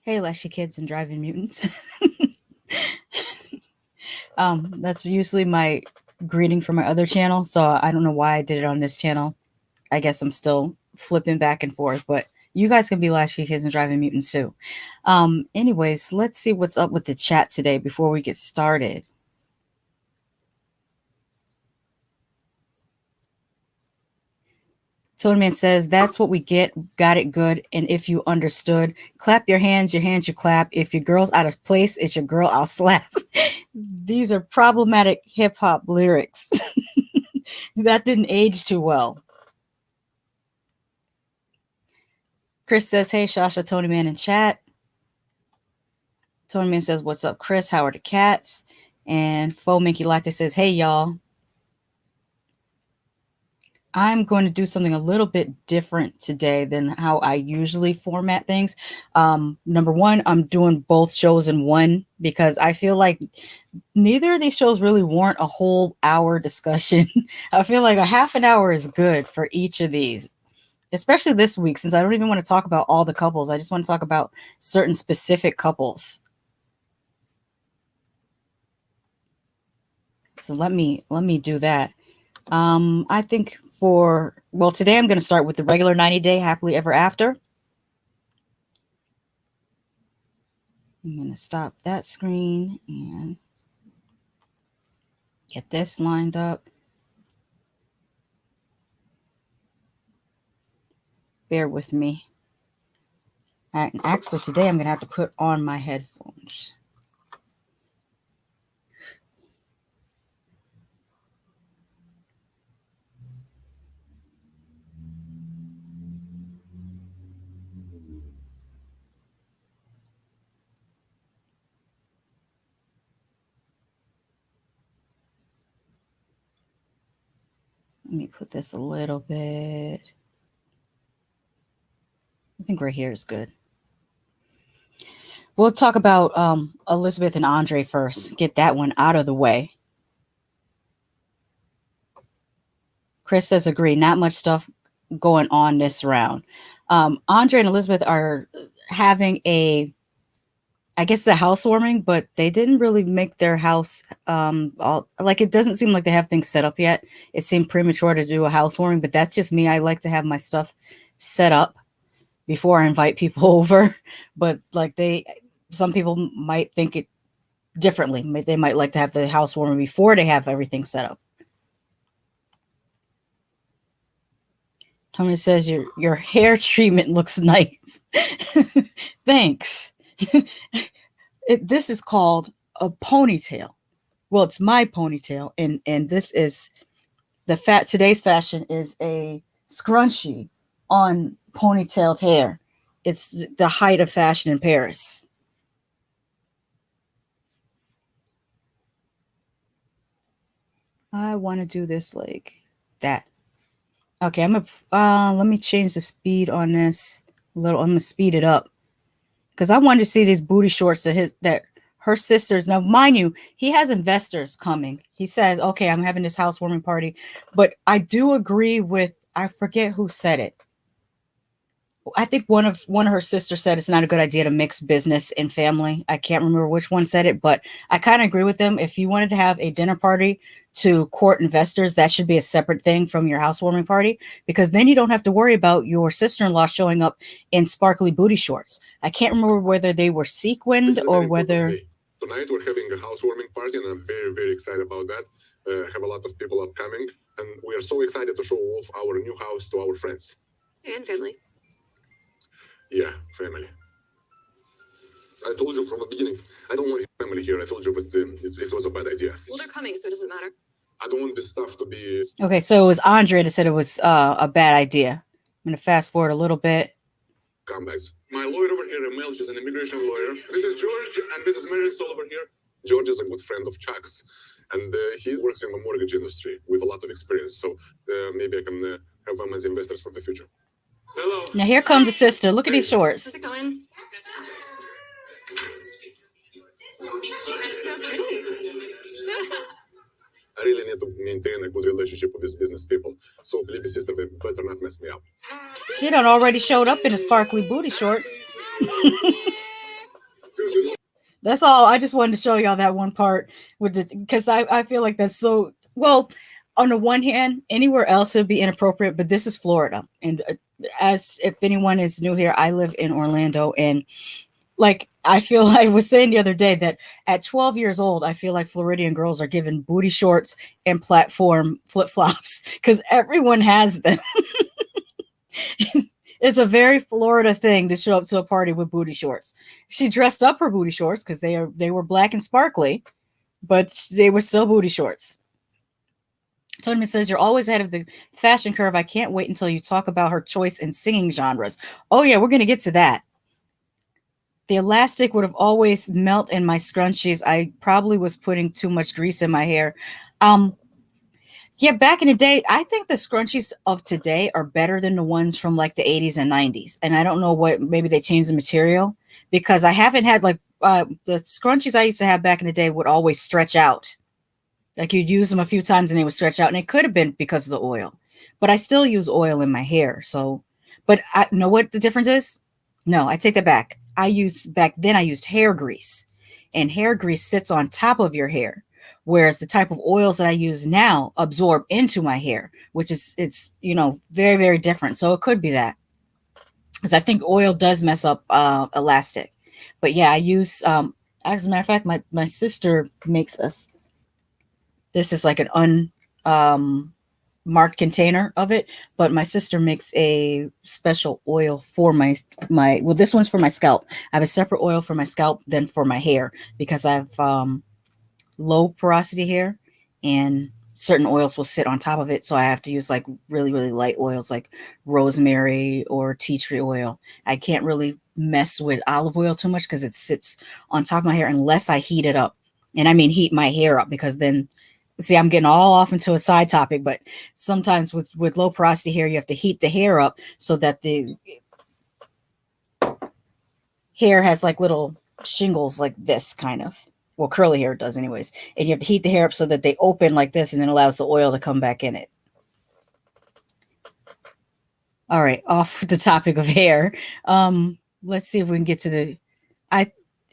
Hey, Lashy Kids and Driving Mutants. That's usually my greeting for my other channel, so I don't know why I did it on this channel. I guess I'm still flipping back and forth, but you guys can be Lashy Kids and Driving Mutants too. Anyways, let's see what's up with the chat today before we get started. Tony Man says, that's what we get. Got it good. And if you understood, clap your hands you clap. If your girl's out of place, it's your girl I'll slap. These are problematic hip hop lyrics. That didn't age too well. Chris says, hey, Shasha, Tony Man in chat. Tony Man says, what's up, Chris? How are the cats? And Faux Minky Latte says, hey, y'all. I'm going to do something a little bit different today than how I usually format things. Number one, I'm doing both shows in one because I feel like neither of these shows really warrant a whole hour discussion. I feel like a half an hour is good for each of these, especially this week, since I don't even want to talk about all the couples. I just want to talk about certain specific couples. So let me do that. I think today I'm going to start with the regular 90-day Happily Ever After. I'm going to stop that screen and get this lined up. Bear with me. And actually, today I'm going to have to put on my headphones. Let me put this a little bit. I think right here is good. We'll talk about Elizabeth and Andre first. Get that one out of the way. Chris says agree. Not much stuff going on this round. Andre and Elizabeth are having a housewarming, but they didn't really make their house it doesn't seem like they have things set up yet. It seemed premature to do a housewarming, but that's just me. I like to have my stuff set up before I invite people over. But some people might think it differently. They might like to have the housewarming before they have everything set up. Tony says your hair treatment looks nice. Thanks. This is called a ponytail. Well, it's my ponytail, and this is today's fashion is a scrunchie on ponytailed hair. It's the height of fashion in Paris. I want to do this like that. Okay, I'm gonna let me change the speed on this a little. I'm gonna speed it up because I wanted to see these booty shorts that her sisters. Now, mind you, he has investors coming. He says, "Okay, I'm having this housewarming party," but I do agree with. I forget who said it. I think one of her sisters said it's not a good idea to mix business and family. I can't remember which one said it, but I kind of agree with them. If you wanted to have a dinner party to court investors, that should be a separate thing from your housewarming party, because then you don't have to worry about your sister-in-law showing up in sparkly booty shorts. I can't remember whether they were sequined or whether. Tonight we're having a housewarming party, and I'm very, very excited about that. Have a lot of people upcoming, and we are so excited to show off our new house to our friends and family. Yeah, family. I told you from the beginning, I don't want family here. I told you, but it was a bad idea. Well, they're coming, so it doesn't matter. I don't want this stuff to be... Okay, so it was Andre that said it was a bad idea. I'm going to fast forward a little bit. Comebacks. My lawyer over here, Mel, she's an immigration lawyer. This is George, and this is Marisol over here. George is a good friend of Chuck's, and he works in the mortgage industry with a lot of experience, so maybe I can have them as investors for the future. Hello. Now here comes the sister. Look at these shorts. How's it going? I really need to maintain a good relationship with these business people, so baby sister, they better not mess me up. She done already showed up in the sparkly booty shorts. That's all. I just wanted to show y'all that one part with the, because I feel like that's so, well, on the one hand, anywhere else it would be inappropriate, but this is Florida. And as if anyone is new here, I live in Orlando, and like I feel I was saying the other day that at 12 years old, I feel like Floridian girls are given booty shorts and platform flip-flops because everyone has them. It's a very Florida thing to show up to a party with booty shorts. She dressed up her booty shorts because they were black and sparkly, but they were still booty shorts. Tony says, you're always ahead of the fashion curve. I can't wait until you talk about her choice in singing genres. Oh, yeah, we're going to get to that. The elastic would have always melt in my scrunchies. I probably was putting too much grease in my hair. Yeah, back in the day, I think the scrunchies of today are better than the ones from like the 80s and 90s. And I don't know what, maybe they changed the material, because I haven't had like the scrunchies I used to have back in the day would always stretch out. Like you'd use them a few times and they would stretch out, and it could have been because of the oil, but I still use oil in my hair. So, but I know what the difference is. No, I take that back. Back then I used hair grease, and hair grease sits on top of your hair. Whereas the type of oils that I use now absorb into my hair, which is, it's, very, very different. So it could be that, because I think oil does mess up elastic. But yeah, I use, as a matter of fact, my sister makes us, this is like an marked container of it, but my sister makes a special oil for my, well, this one's for my scalp. I have a separate oil for my scalp than for my hair, because I have low porosity hair, and certain oils will sit on top of it. So I have to use like really, really light oils like rosemary or tea tree oil. I can't really mess with olive oil too much because it sits on top of my hair unless I heat it up. And I mean heat my hair up, because then, see, I'm getting all off into a side topic, but sometimes with low porosity hair, you have to heat the hair up so that the hair has like little shingles like this kind of. Well, curly hair does anyways. And you have to heat the hair up so that they open like this, and then allows the oil to come back in it. All right, off the topic of hair. Let's see if we can get to the,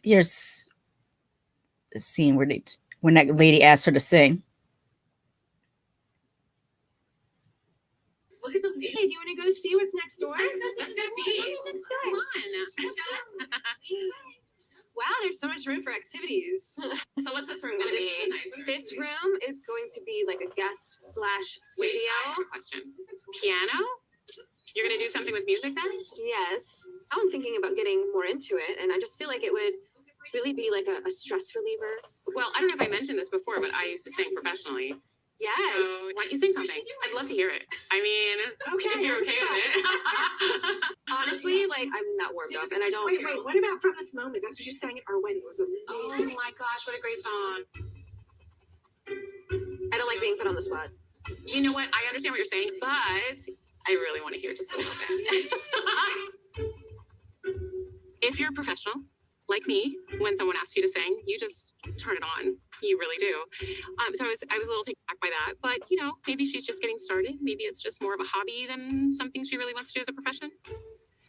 here's a scene when that lady asked her to sing. Look at the view. Hey, do you want to go see what's next door? Let's go see. Let's go. Come on. Wow, there's so much room for activities. So what's this room going to be? This room is going to be like a guest/studio. Wait, I have a question. Piano? You're gonna do something with music then? Yes. I'm thinking about getting more into it, and I just feel like it would really be like a stress reliever. Well, I don't know if I mentioned this before, but I used to sing professionally. Yes. So why don't you sing something? I'd love to hear it. I mean, okay, if you're okay with it. Honestly, like I'm not warmed up, and I don't. Wait, what about From This Moment? That's what you sang at our wedding. It was amazing. Oh my gosh, what a great song! I don't like being put on the spot. You know what? I understand what you're saying, but I really want to hear just a little bit. If you're a professional, like me, when someone asks you to sing, you just turn it on. You really do. So I was a little taken back by that, but you know, maybe she's just getting started. Maybe it's just more of a hobby than something she really wants to do as a profession.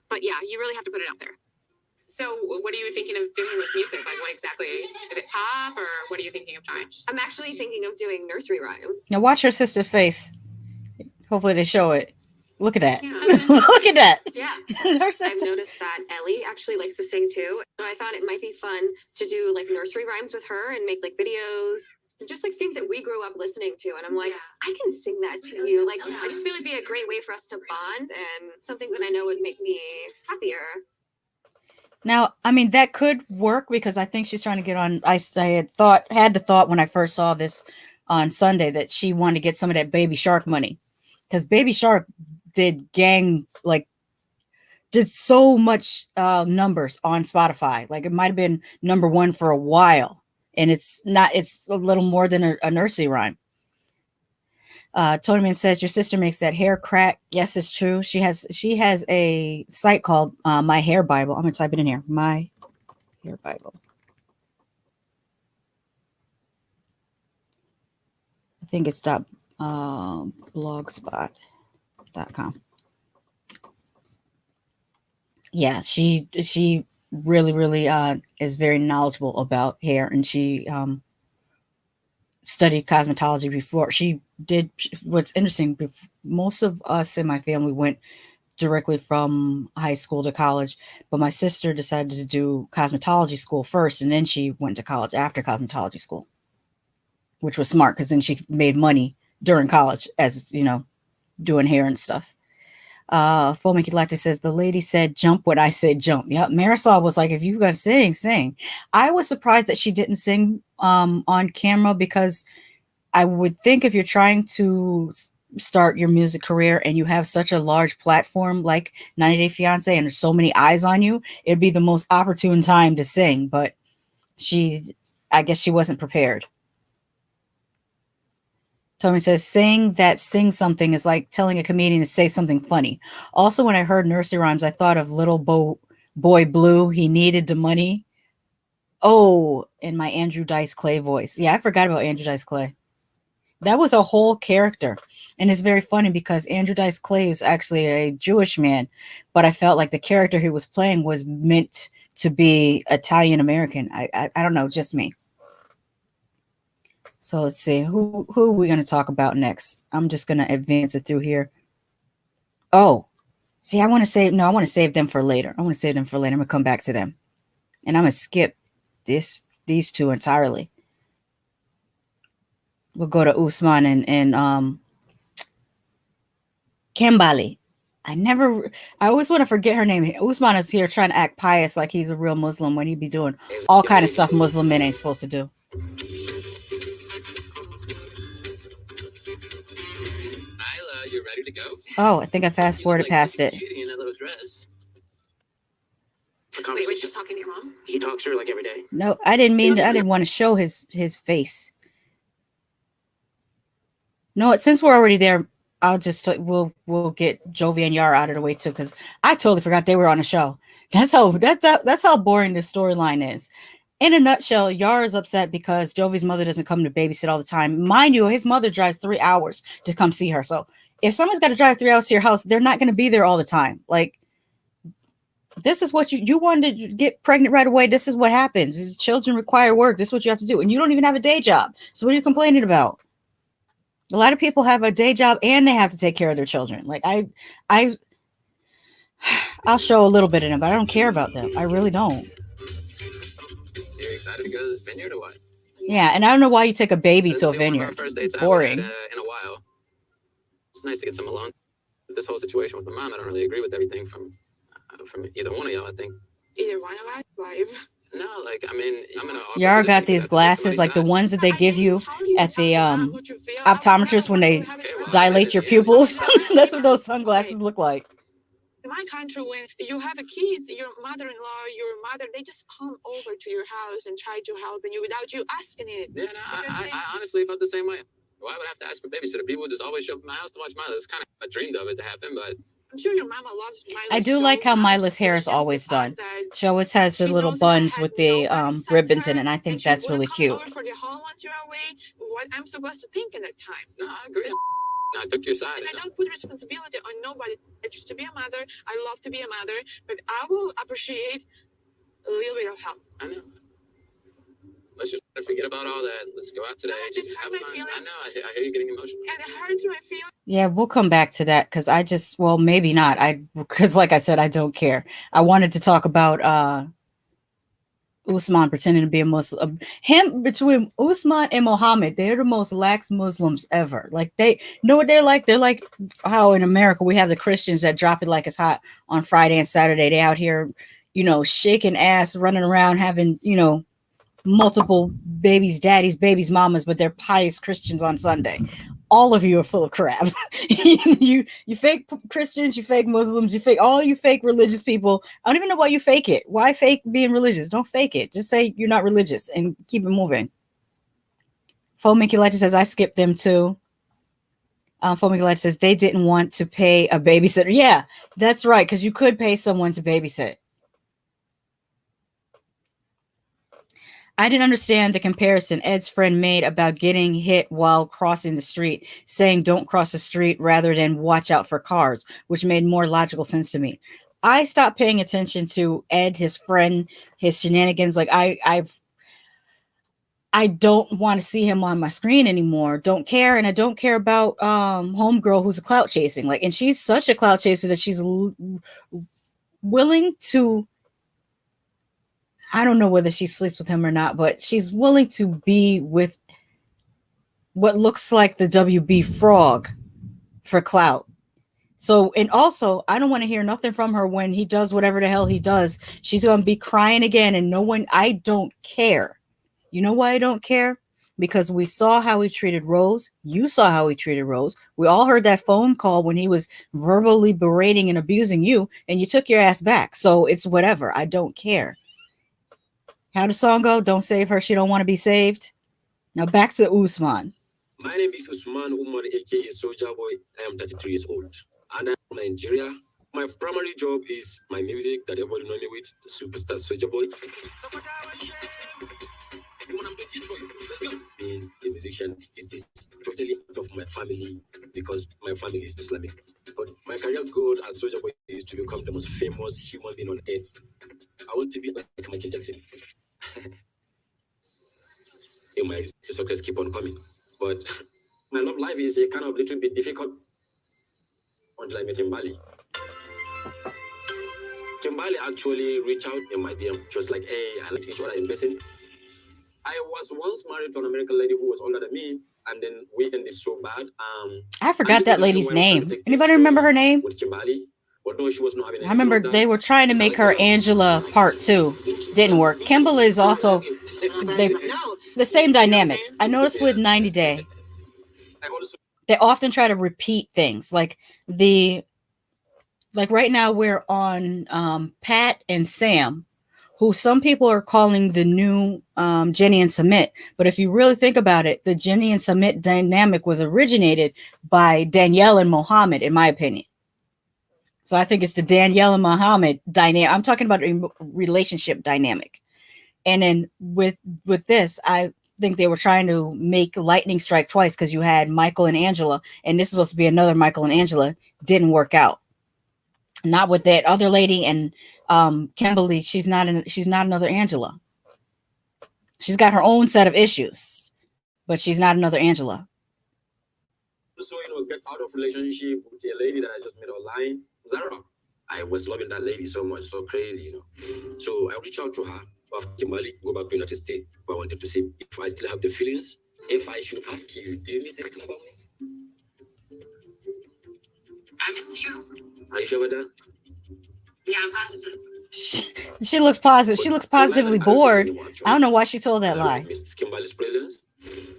But yeah, you really have to put it out there. So what are you thinking of doing with music? Like what exactly? Is it pop or what are you thinking of trying? I'm actually thinking of doing nursery rhymes. Now watch her sister's face. Hopefully they show it. Look at that. Yeah. Look at that. Yeah. Her I've sister. noticed that Ellie actually likes to sing too. So I thought it might be fun to do like nursery rhymes with her and make like videos. Just like things that we grew up listening to. And I'm like, I can sing that to you. Like, I just feel it'd be a great way for us to bond and something that I know would make me happier. Now, I mean, that could work because I think she's trying to get on. I had the thought when I first saw this on Sunday that she wanted to get some of that Baby Shark money because Baby Shark did so much numbers on Spotify. Like it might have been #1 for a while. And it's a little more than a nursery rhyme. Tonyman says your sister makes that hair crack. Yes, it's true. She has a site called My Hair Bible. I'm gonna type it in here. My Hair Bible. I think it's blogspot.com. Yeah, she really is very knowledgeable about hair, and she studied cosmetology before she did. What's interesting, most of us in my family went directly from high school to college, but my sister decided to do cosmetology school first, and then she went to college after cosmetology school, which was smart because then she made money during college as, you know, doing hair and stuff. Full Mickey Lactic says the lady said jump when I said jump. Yep. Marisol was like, if you gonna sing. I was surprised that she didn't sing on camera because I would think if you're trying to start your music career and you have such a large platform like 90 Day Fiance and there's so many eyes on you, it'd be the most opportune time to sing. But I guess she wasn't prepared. Tommy says, sing something is like telling a comedian to say something funny. Also, when I heard nursery rhymes, I thought of Little Boy Blue. He needed the money. Oh, in my Andrew Dice Clay voice. Yeah, I forgot about Andrew Dice Clay. That was a whole character. And it's very funny because Andrew Dice Clay was actually a Jewish man, but I felt like the character he was playing was meant to be Italian American. I don't know, just me. So let's see, who are we going to talk about next? I'm just going to advance it through here. Oh, see, I want to save them for later. I'm going to come back to them. And I'm going to skip these two entirely. We'll go to Usman and Kimbaaaly. I always want to forget her name. Usman is here trying to act pious like he's a real Muslim when he be doing all kind of stuff Muslim men ain't supposed to do. You ready to go? Oh, I think I fast forwarded past it. In that little dress. Wait, we're just talking to your mom? He talks to her like every day. No, I didn't want to show his face. No, since we're already there, I'll just we'll get Jovi and Yara out of the way too, because I totally forgot they were on the show. That's how boring this storyline is. In a nutshell, Yara's upset because Jovi's mother doesn't come to babysit all the time. Mind you, his mother drives 3 hours to come see her. So if someone's got to drive 3 hours to your house, they're not going to be there all the time. Like, this is what you wanted to get pregnant right away. This is what happens. These children require work. This is what you have to do. And you don't even have a day job. So what are you complaining about? A lot of people have a day job and they have to take care of their children. Like I'll show a little bit of them, but I don't care about them. I really don't. So you're excited to go to this vineyard or what? Yeah, and I don't know why you take a baby to a vineyard. First dates Boring. in a while. It's nice to get some alone this whole situation with my mom, I don't really agree with everything from either one of y'all. I think Either one of us, wife. no, like I mean, I'm in an awkward Yara got position these because glasses, like the somebody's ones that they I give didn't you tell you at the what you feel. I was optometrist when never they going to have it. dilate your pupils. That's what those sunglasses look like. In my country, when you have a kids, your mother-in-law, your mother, they just come over to your house and try to help you without you asking it. Yeah, no, I honestly felt the same way. Why would I have to ask for babysitter? People just always show up at my house to watch Milo. It's kind of I dreamed of it to happen, but I'm sure your mama loves Milo's I do so like how much. Mila's hair It's is just always the fact done. that She always has the she little knows that I buns had with the nobody besides ribbons in her, it, and I and think she that's wouldn't really come cute. over for the haul once you're away. What I'm supposed to think in that time? no, I agree. I took your side. And I don't put responsibility on nobody. I choose to be a mother. I love to be a mother, but I will appreciate a little bit of help. I know. Let's just forget about all that. Let's go out today. No, I just have hurt my fun. feelings. I know. I hear you getting emotional. And it hurts my feelings. Yeah, we'll come back to that because well, maybe not. Because like I said, I don't care. I wanted to talk about Usman pretending to be a Muslim. Him between Usman and Muhammad, they're the most lax Muslims ever. Like they know what they're like. They're like how in America we have the Christians that drop it like it's hot on Friday and Saturday. They out here, shaking ass, running around, having, multiple babies, daddies, babies, mamas, but they're pious Christians on Sunday. All of you are full of crap. you fake Christians, you fake Muslims, all you fake religious people. I don't even know why you fake it. Why fake being religious? Don't fake it. Just say you're not religious and keep it moving. Fomikulaita says I skipped them too. Fomikulaita says they didn't want to pay a babysitter. Yeah, that's right, because you could pay someone to babysit. I didn't understand the comparison Ed's friend made about getting hit while crossing the street, saying don't cross the street rather than watch out for cars, which made more logical sense to me. I stopped paying attention to Ed, his friend, his shenanigans. Like I don't want to see him on my screen anymore. Don't care. And I don't care about homegirl who's a clout chasing. Like, and she's such a clout chaser that she's willing to, I don't know whether she sleeps with him or not, but she's willing to be with what looks like the WB frog for clout. So, and also, I don't want to hear nothing from her when he does whatever the hell he does. She's going to be crying again, and I don't care. You know why I don't care? Because we saw how he treated Rose. You saw how he treated Rose. We all heard that phone call when he was verbally berating and abusing you, and you took your ass back. So it's whatever. I don't care. How the song go? Don't save her. She don't want to be saved. Now back to Usman. My name is Usman Umar, aka Soldier Boy. I am 33 years old. And I'm from Nigeria. My primary job is my music that everybody knows me with, the superstar Soldier Boy. Being a musician, it is totally out of my family because my family is Islamic. But my career goal as Soldier Boy is to become the most famous human being on earth. I want to be like Michael Jackson. My success keep on coming, but my love life is a kind of little bit difficult until I met Kimbaaaly. Kimbaaaly actually reached out in my DM, just like, hey, I like each other in person. I was once married to an American lady who was older than me, and then we ended so bad. I forgot that lady's name. Anybody remember her name? With Kimbaaaly, although she was not having. I remember they were trying to make her Angela Part 2. Didn't work. Kimbaaaly is also the same dynamic. I noticed with 90 Day, they often try to repeat things. Like right now we're on Pat and Sam, who some people are calling the new Jenny and Samit. But if you really think about it, the Jenny and Samit dynamic was originated by Danielle and Mohammed, in my opinion. So I think it's the Danielle and Mohammed dynamic. I'm talking about a relationship dynamic. And then with this, I think they were trying to make lightning strike twice because you had Michael and Angela, and this is supposed to be another Michael and Angela. Didn't work out. Not with that other lady and Kimbaaaly. She's not another Angela. She's got her own set of issues, but she's not another Angela. So, get out of relationship with a lady that I just met online, Zara. I was loving that lady so much, so crazy, So I reached out to her after Kimbaaaly, go back to the United States. But I wanted to see if I still have the feelings. If I should ask you, do you miss anything about me? I miss you. Are you sure about that? Yeah, I'm positive. She looks positive. She looks positively bored. I don't know why she told that lie. Missed Kimbaali's presence.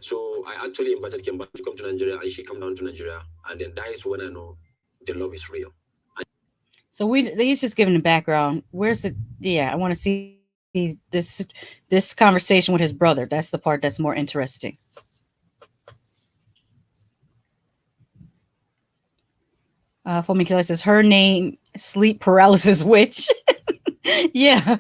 So I actually invited Kimbaali to come to Nigeria, and she come down to Nigeria, and then that is when I know the love is real. So he's just giving the background. Where's the I want to see this conversation with his brother. That's the part that's more interesting. Fomikila says her name sleep paralysis witch. Yeah,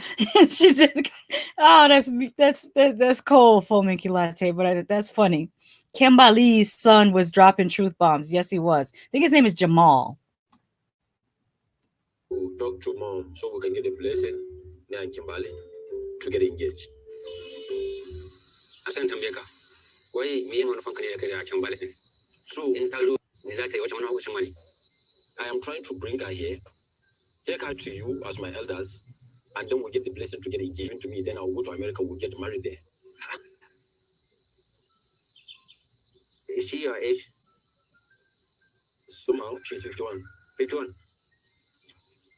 she just. Oh, that's cold, Fomikilate, but that's funny. Kimbaali's son was dropping truth bombs. Yes, he was. I think his name is Jamal. To talk to mom so we can get a blessing. Me and Kimbaali to get engaged. Asan tambeka. Wai me mun fanka ne da Kimbaali. So In ta zo me za ta yi wata wani abu mani. I am trying to bring her here, take her to you as my elders, and then we'll get the blessing to get engaged to me. Then I'll go to America, we'll get married there. Is she your age? Somehow, she's 51. 51.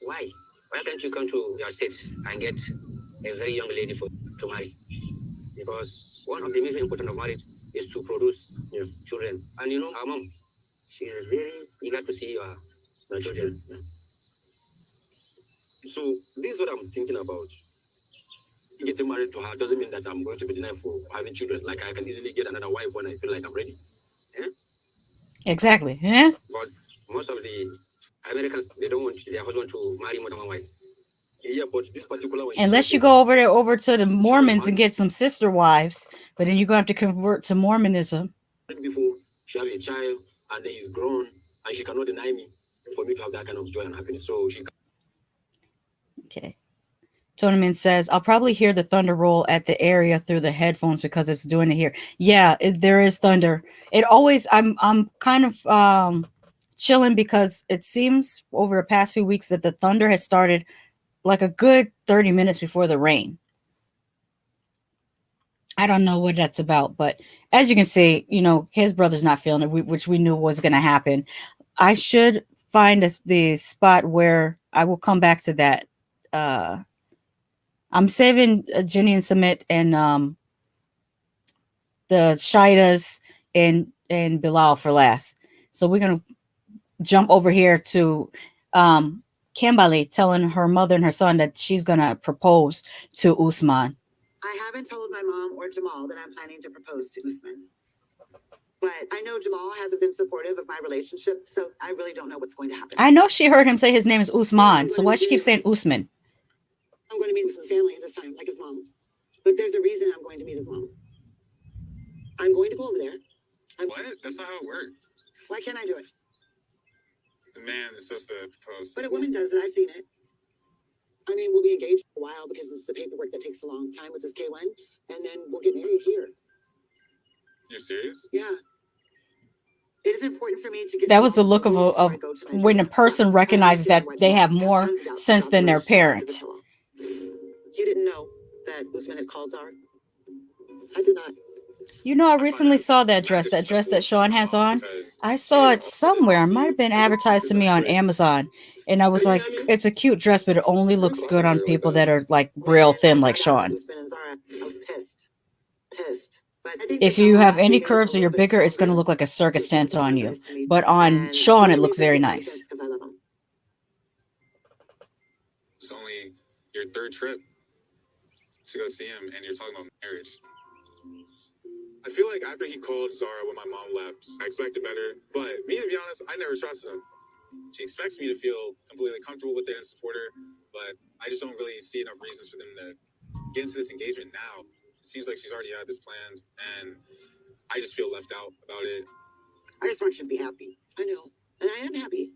Why? Why can't you come to your state and get a very young lady to marry? Because one of the most important of marriage is to produce children. And you know, our mom, she is very eager to see your children. Yeah. So this is what I'm thinking about. Getting married to her doesn't mean that I'm going to be denied for having children. Like I can easily get another wife when I feel like I'm ready. Yeah? Exactly. Yeah. But most of the Americans, they don't want their husband to marry more than one wife. Yeah, but this particular one. Unless you go over to the Mormons and get some sister wives, but then you're gonna have to convert to Mormonism. Before she have a child and then he's grown and she cannot deny me for me to have that kind of joy and happiness. So she. Okay. Tournament says, I'll probably hear the thunder roll at the area through the headphones because it's doing it here. Yeah, there is thunder. It always, I'm kind of chilling because it seems over the past few weeks that the thunder has started like a good 30 minutes before the rain. I don't know what that's about, but as you can see, you know, his brother's not feeling it, which we knew was going to happen. I should find the spot where I will come back to that. I'm saving Jenny and Samit and the Shaeedas and Bilal for last. So we're going to jump over here to Kimbaali telling her mother and her son that she's going to propose to Usman. I haven't told my mom or Jamal that I'm planning to propose to Usman. But I know Jamal hasn't been supportive of my relationship, so I really don't know what's going to happen. I know she heard him say his name is Usman, so why she keep saying Usman? I'm going to meet Usman's family this time, like his mom. But there's a reason I'm going to meet his mom. I'm going to go over there. What? That's not how it works. Why can't I do it? The man is supposed to propose. But a woman does it. I've seen it. I mean, we'll be engaged for a while because it's the paperwork that takes a long time with this K1, and then we'll get married here. You're serious? Yeah. It is important for me to get. That was the look of when a person recognizes that they have more sense than their parent. You didn't know that Usman had called Zara? I did not. You know, I recently saw that dress that Sean has on. I saw it somewhere. It might have been advertised to me on Amazon. And I was like, it's a cute dress, but it only looks good on people that are like real thin like Sean. I was pissed. If you have any curves or you're bigger, it's going to look like a circus tent on you. But on Sean, it looks very nice. It's only your third trip to go see him, and you're talking about marriage. I feel like after he called Zara when my mom left, I expected better. But me, to be honest, I never trusted him. She expects me to feel completely comfortable with it and support her, but I just don't really see enough reasons for them to get into this engagement now. It seems like she's already had this planned, and I just feel left out about it. I just want you to be happy. I know, and I am happy.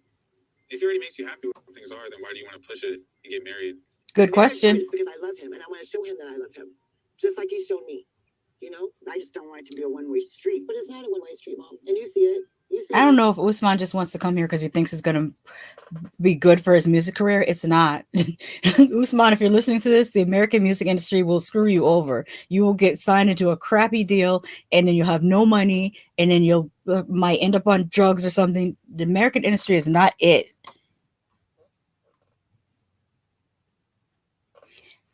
If it already makes you happy with how things are, then why do you want to push it and get married? Good question. It's because I love him, and I want to show him that I love him, just like he showed me. You know, I just don't want it to be a one-way street. But it's not a one-way street, Mom. And you see it. I don't know if Usman just wants to come here because he thinks it's going to be good for his music career. It's not. Usman, if you're listening to this, the American music industry will screw you over. You will get signed into a crappy deal, and then you'll have no money, and then you'll might end up on drugs or something. The American industry is not it.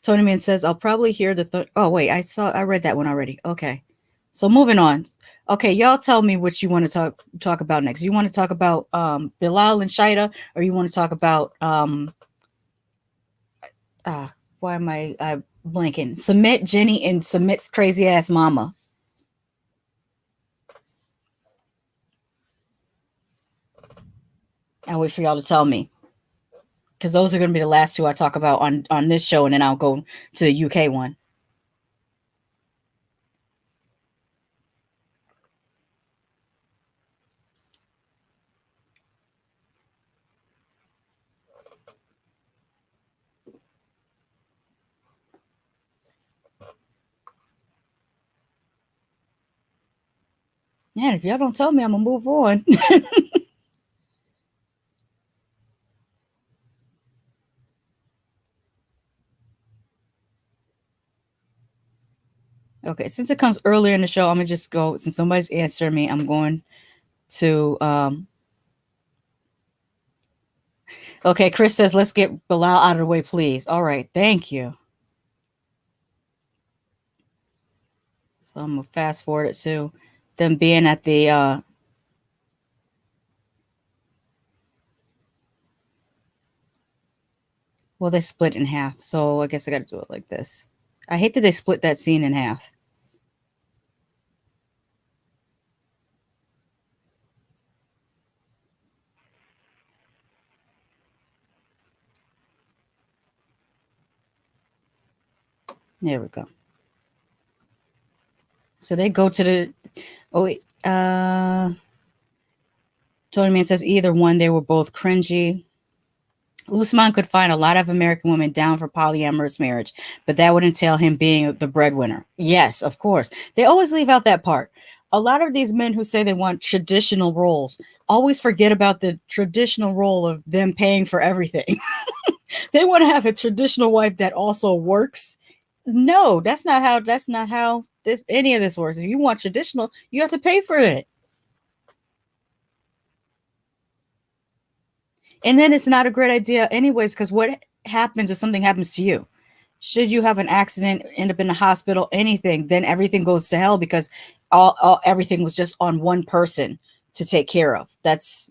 Tony Man says, I'll probably hear oh, wait, I read that one already. Okay. So moving on. Okay, y'all tell me what you want to talk about next. You want to talk about Bilal and Shaeeda, or you want to talk about why am I blanking? Samit, Jenny, and Samit's crazy ass mama. I'll wait for y'all to tell me, because those are going to be the last two I talk about on this show, and then I'll go to the UK one. Yeah, if y'all don't tell me, I'm gonna move on. Okay, since it comes earlier in the show, I'm gonna just go. Since nobody's answering me, I'm going to. Okay, Chris says, "Let's get Bilal out of the way, please." All right, thank you. So I'm gonna fast forward it to them being at the. Well, they split in half, so I guess I got to do it like this. I hate that they split that scene in half. There we go. So they go to the. Oh wait. Tony Man says either one. They were both cringy. Usman could find a lot of American women down for polyamorous marriage, but that would entail him being the breadwinner. Yes, of course. They always leave out that part. A lot of these men who say they want traditional roles always forget about the traditional role of them paying for everything. They want to have a traditional wife that also works. No, that's not how any of this works. If you want traditional, you have to pay for it. And then it's not a great idea anyways, because what happens if something happens to you? Should you have an accident, end up in the hospital, anything, then everything goes to hell because everything was just on one person to take care of. That's,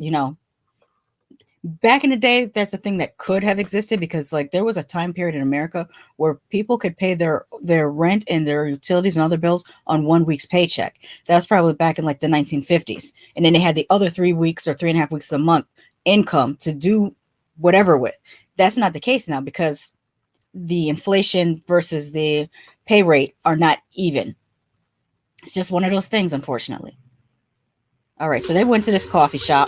back in the day, that's a thing that could have existed because like there was a time period in America where people could pay their rent and their utilities and other bills on 1 week's paycheck. That was probably back in like the 1950s. And then they had the other 3 weeks or 3.5 weeks a month income to do whatever with. That's not the case now because the inflation versus the pay rate are not even. It's just one of those things, unfortunately. All right, so they went to this coffee shop.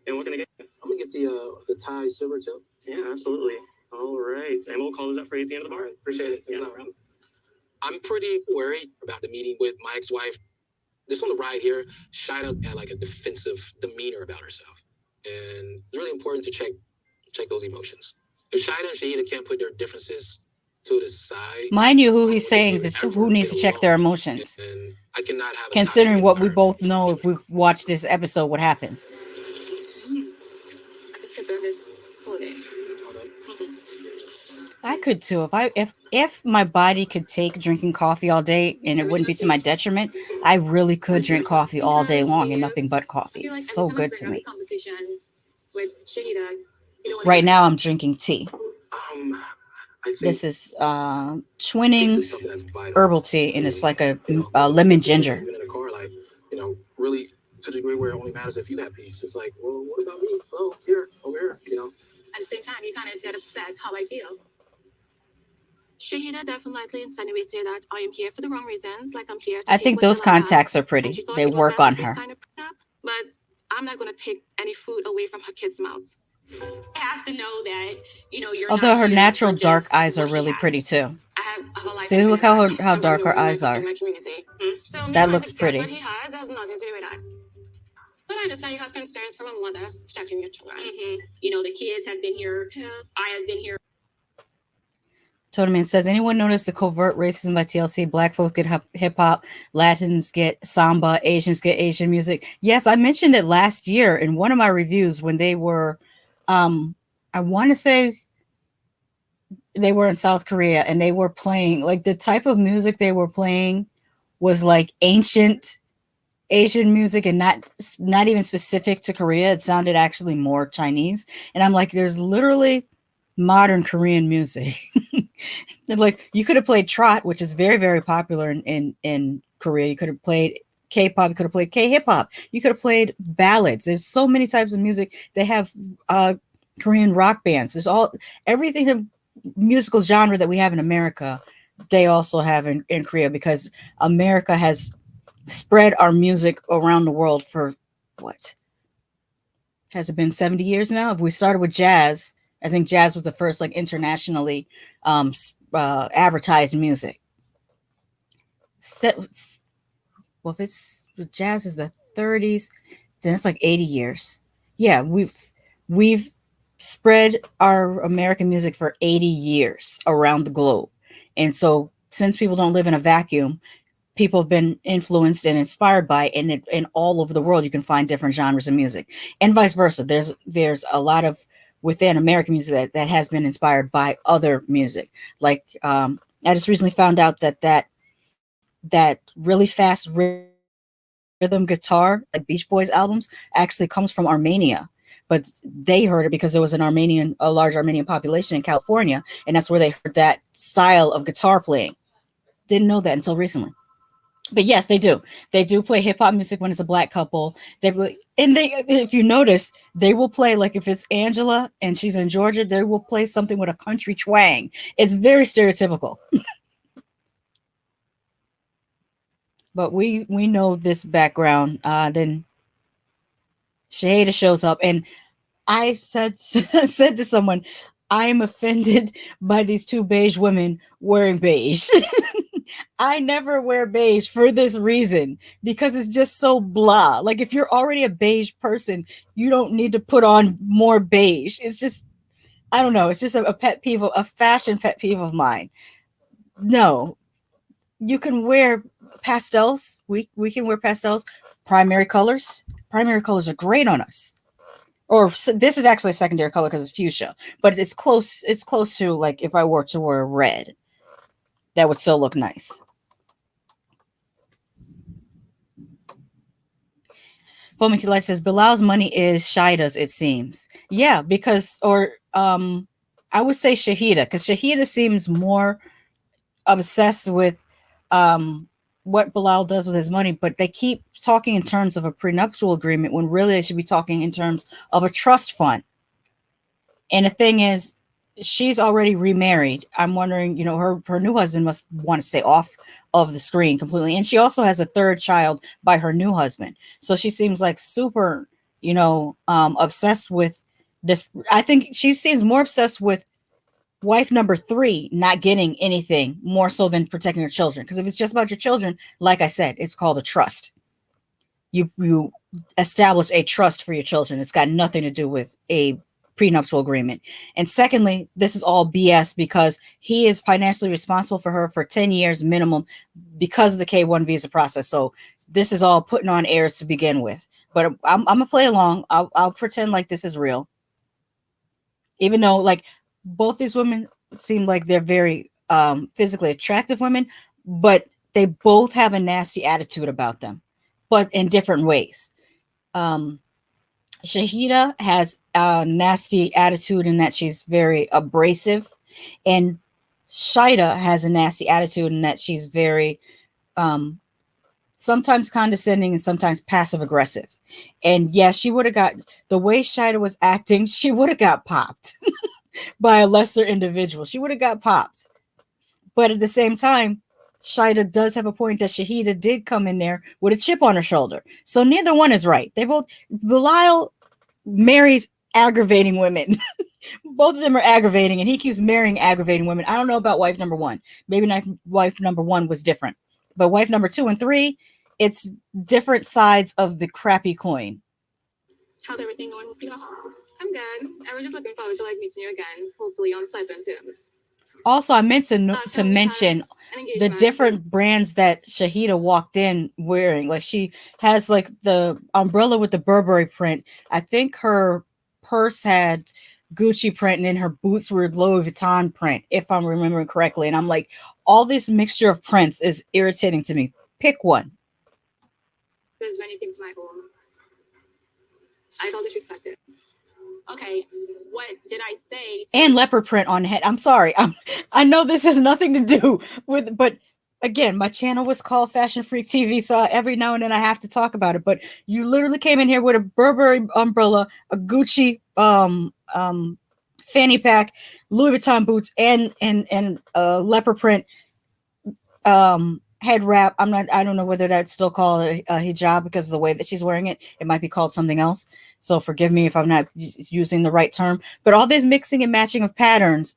And what can I get? I'm gonna get the Thai silver tip. Yeah, absolutely. All right, and we'll call those up for you at the end of the bar. Right, appreciate it. Thanks a lot. I'm pretty worried about the meeting with my ex-wife. Just on the ride here, Shahida had like a defensive demeanor about herself, and it's really important to check those emotions. If Shahida and Shaeeda can't put their differences to the side, mind you, who he's saying is who needs to check their emotions. And I cannot have considering what we both know if we've watched this episode, what happens. I could too. If my body could take drinking coffee all day and it wouldn't be to my detriment, I really could drink coffee all day long and nothing but coffee. It's so good to me. Right now I'm drinking tea. This is Twinnings herbal tea, and it's like a lemon ginger. Really to the degree where it only matters if you have peace. It's like, well, what about me? Oh, here, over here, At the same time, you kind of get upset how I feel. Shahida definitely insinuated that I am here for the wrong reasons. Like I'm here to I think those contacts are pretty. They work on her. But I'm not going to take any food away from her kids' mouths. I have to know that, you're although her natural dark eyes are really pretty too. See, look how dark her eyes are. So that looks pretty. What he has nothing to do with that. But I understand you have concerns from a mother protecting your children. Mm-hmm. The kids have been here. Yeah. I have been here. Toteman says, anyone notice the covert racism by TLC? Black folks get hip hop, Latins get samba, Asians get Asian music. Yes, I mentioned it last year in one of my reviews when they were, I want to say they were in South Korea and they were playing, like the type of music they were playing was like ancient Asian music and not even specific to Korea. It sounded actually more Chinese. And I'm like, there's literally modern Korean music. And like you could have played trot, which is very, very popular in Korea. You could have played K-pop, you could have played K-hip-hop, you could have played ballads. There's so many types of music. They have Korean rock bands. There's everything of musical genre that we have in America, they also have in Korea, because America has spread our music around the world for what? Has it been 70 years now? If we started with jazz, I think jazz was the first like internationally advertised music. Well, if jazz is the 30s, then it's like 80 years. Yeah, we've spread our American music for 80 years around the globe. And so since people don't live in a vacuum, people have been influenced and inspired by it, and in all over the world you can find different genres of music, and vice versa. There's a lot of within American music that has been inspired by other music. Like I just recently found out that really fast rhythm guitar, like Beach Boys albums, actually comes from Armenia. But they heard it because there was a large Armenian population in California, and that's where they heard that style of guitar playing. Didn't know that until recently. But yes, they do. They do play hip hop music when it's a black couple. If you notice, they will play, like if it's Angela and she's in Georgia, they will play something with a country twang. It's very stereotypical. But we know this background. Then Shahida shows up, and I said to someone, I am offended by these two beige women wearing beige. I never wear beige for this reason, because it's just so blah. Like if you're already a beige person, you don't need to put on more beige. It's just, I don't know. It's just a pet peeve, a fashion pet peeve of mine. No, you can wear pastels. We can wear pastels. Primary colors. Primary colors are great on us. Or this is actually a secondary color because it's fuchsia, but it's close. It's close to like if I were to wear red, that would still look nice. Fomicky Light says Bilal's money is Shaida's, it seems. Yeah, because I would say Shahida, because Shahida seems more obsessed with what Bilal does with his money, but they keep talking in terms of a prenuptial agreement when really they should be talking in terms of a trust fund. And the thing is, she's already remarried. I'm wondering, her new husband must want to stay off of the screen completely. And she also has a third child by her new husband. So she seems like super, obsessed with this. I think she seems more obsessed with wife number 3 not getting anything more so than protecting her children. Because if it's just about your children, like I said, it's called a trust. You establish a trust for your children. It's got nothing to do with a prenuptial agreement. And secondly, this is all BS because he is financially responsible for her for 10 years minimum because of the K1 visa process. So this is all putting on airs to begin with. But I'm gonna play along. I'll pretend like this is real, even though like both these women seem like they're very physically attractive women, but they both have a nasty attitude about them, but in different ways. Shahida has a nasty attitude in that she's very abrasive, and Shaeeda has a nasty attitude in that she's very sometimes condescending and sometimes passive aggressive. And yeah, she would have got, the way Shaeeda was acting, she would have got popped by a lesser individual. She would have got popped. But at the same time, Shaeeda does have a point that Shahida did come in there with a chip on her shoulder. So neither one is right. Bilal marries aggravating women. Both of them are aggravating, and he keeps marrying aggravating women. I don't know about wife number 1. Maybe wife number 1 was different. But wife number 2 and 3, it's different sides of the crappy coin. How's everything going with you? I'm good. I was just looking forward to meeting you again, hopefully on pleasant terms. Also, I meant to So we had mention an the engagement. different brands that Shahida walked in wearing. Like she has like the umbrella with the Burberry print. I think her purse had Gucci print and then her boots were Louis Vuitton print, if I'm remembering correctly. And I'm like, all this mixture of prints is irritating to me. Pick one. Because when you came to my home, I felt disrespected. Okay, what did I say? And leopard print on the head. I'm sorry. I know this has nothing to do with, but again, my channel was called Fashion Freak TV, so every now and then I have to talk about it. But you literally came in here with a Burberry umbrella, a Gucci fanny pack, Louis Vuitton boots, and leopard print head wrap. I don't know whether that's still called a hijab because of the way that she's wearing it. It might be called something else. So forgive me if I'm not using the right term. But all this mixing and matching of patterns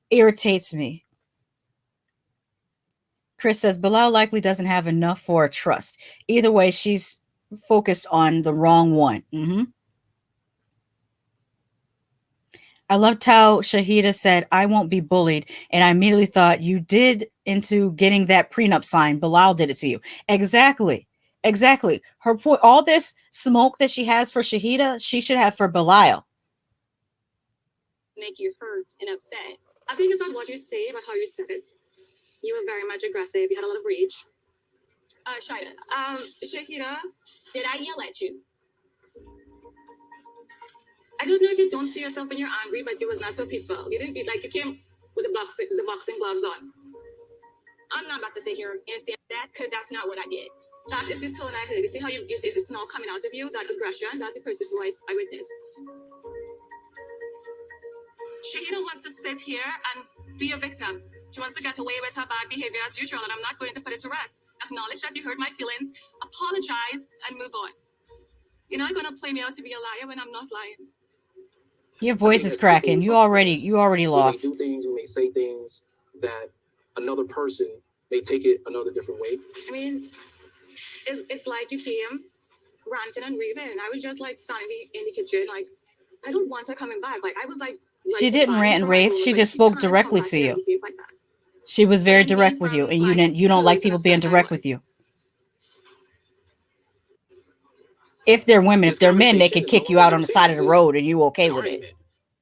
irritates me. Chris says Bilal likely doesn't have enough for a trust. Either way, she's focused on the wrong one. I loved how Shahida said, I won't be bullied. And I immediately thought you did into getting that prenup signed. Bilal did it to you. Exactly. Exactly. Her point, all this smoke that she has for Shahida, she should have for Bilal. Make you hurt and upset. I think it's not what you say, but how you said it. You were very much aggressive. You had a lot of rage. Shaeeda, Shahida, did I yell at you? I don't know if you don't see yourself when you're angry, but it was not so peaceful. You didn't like you came with the boxing gloves on. I'm not about to sit here and stand that because that's not what I did. That is the tone I heard. You see how it's now coming out of you, that aggression? That's the person's voice I witnessed. Shahida wants to sit here and be a victim. She wants to get away with her bad behavior as usual, and I'm not going to put it to rest. Acknowledge that you hurt my feelings, apologize, and move on. You're not going to play me out to be a liar when I'm not lying. Your voice is cracking. You already lost. We may do things, we may say things that another person may take it another different way. I mean, it's like you came ranting and raving. I was just like standing in the kitchen, like I don't want her coming back. Like I was like, she didn't rant and rave. She just spoke directly to you. Like that. She was very direct with you, and you don't like people being direct with you. If they're women, if they're men, they could kick you out on the side of the road, and you okay with it.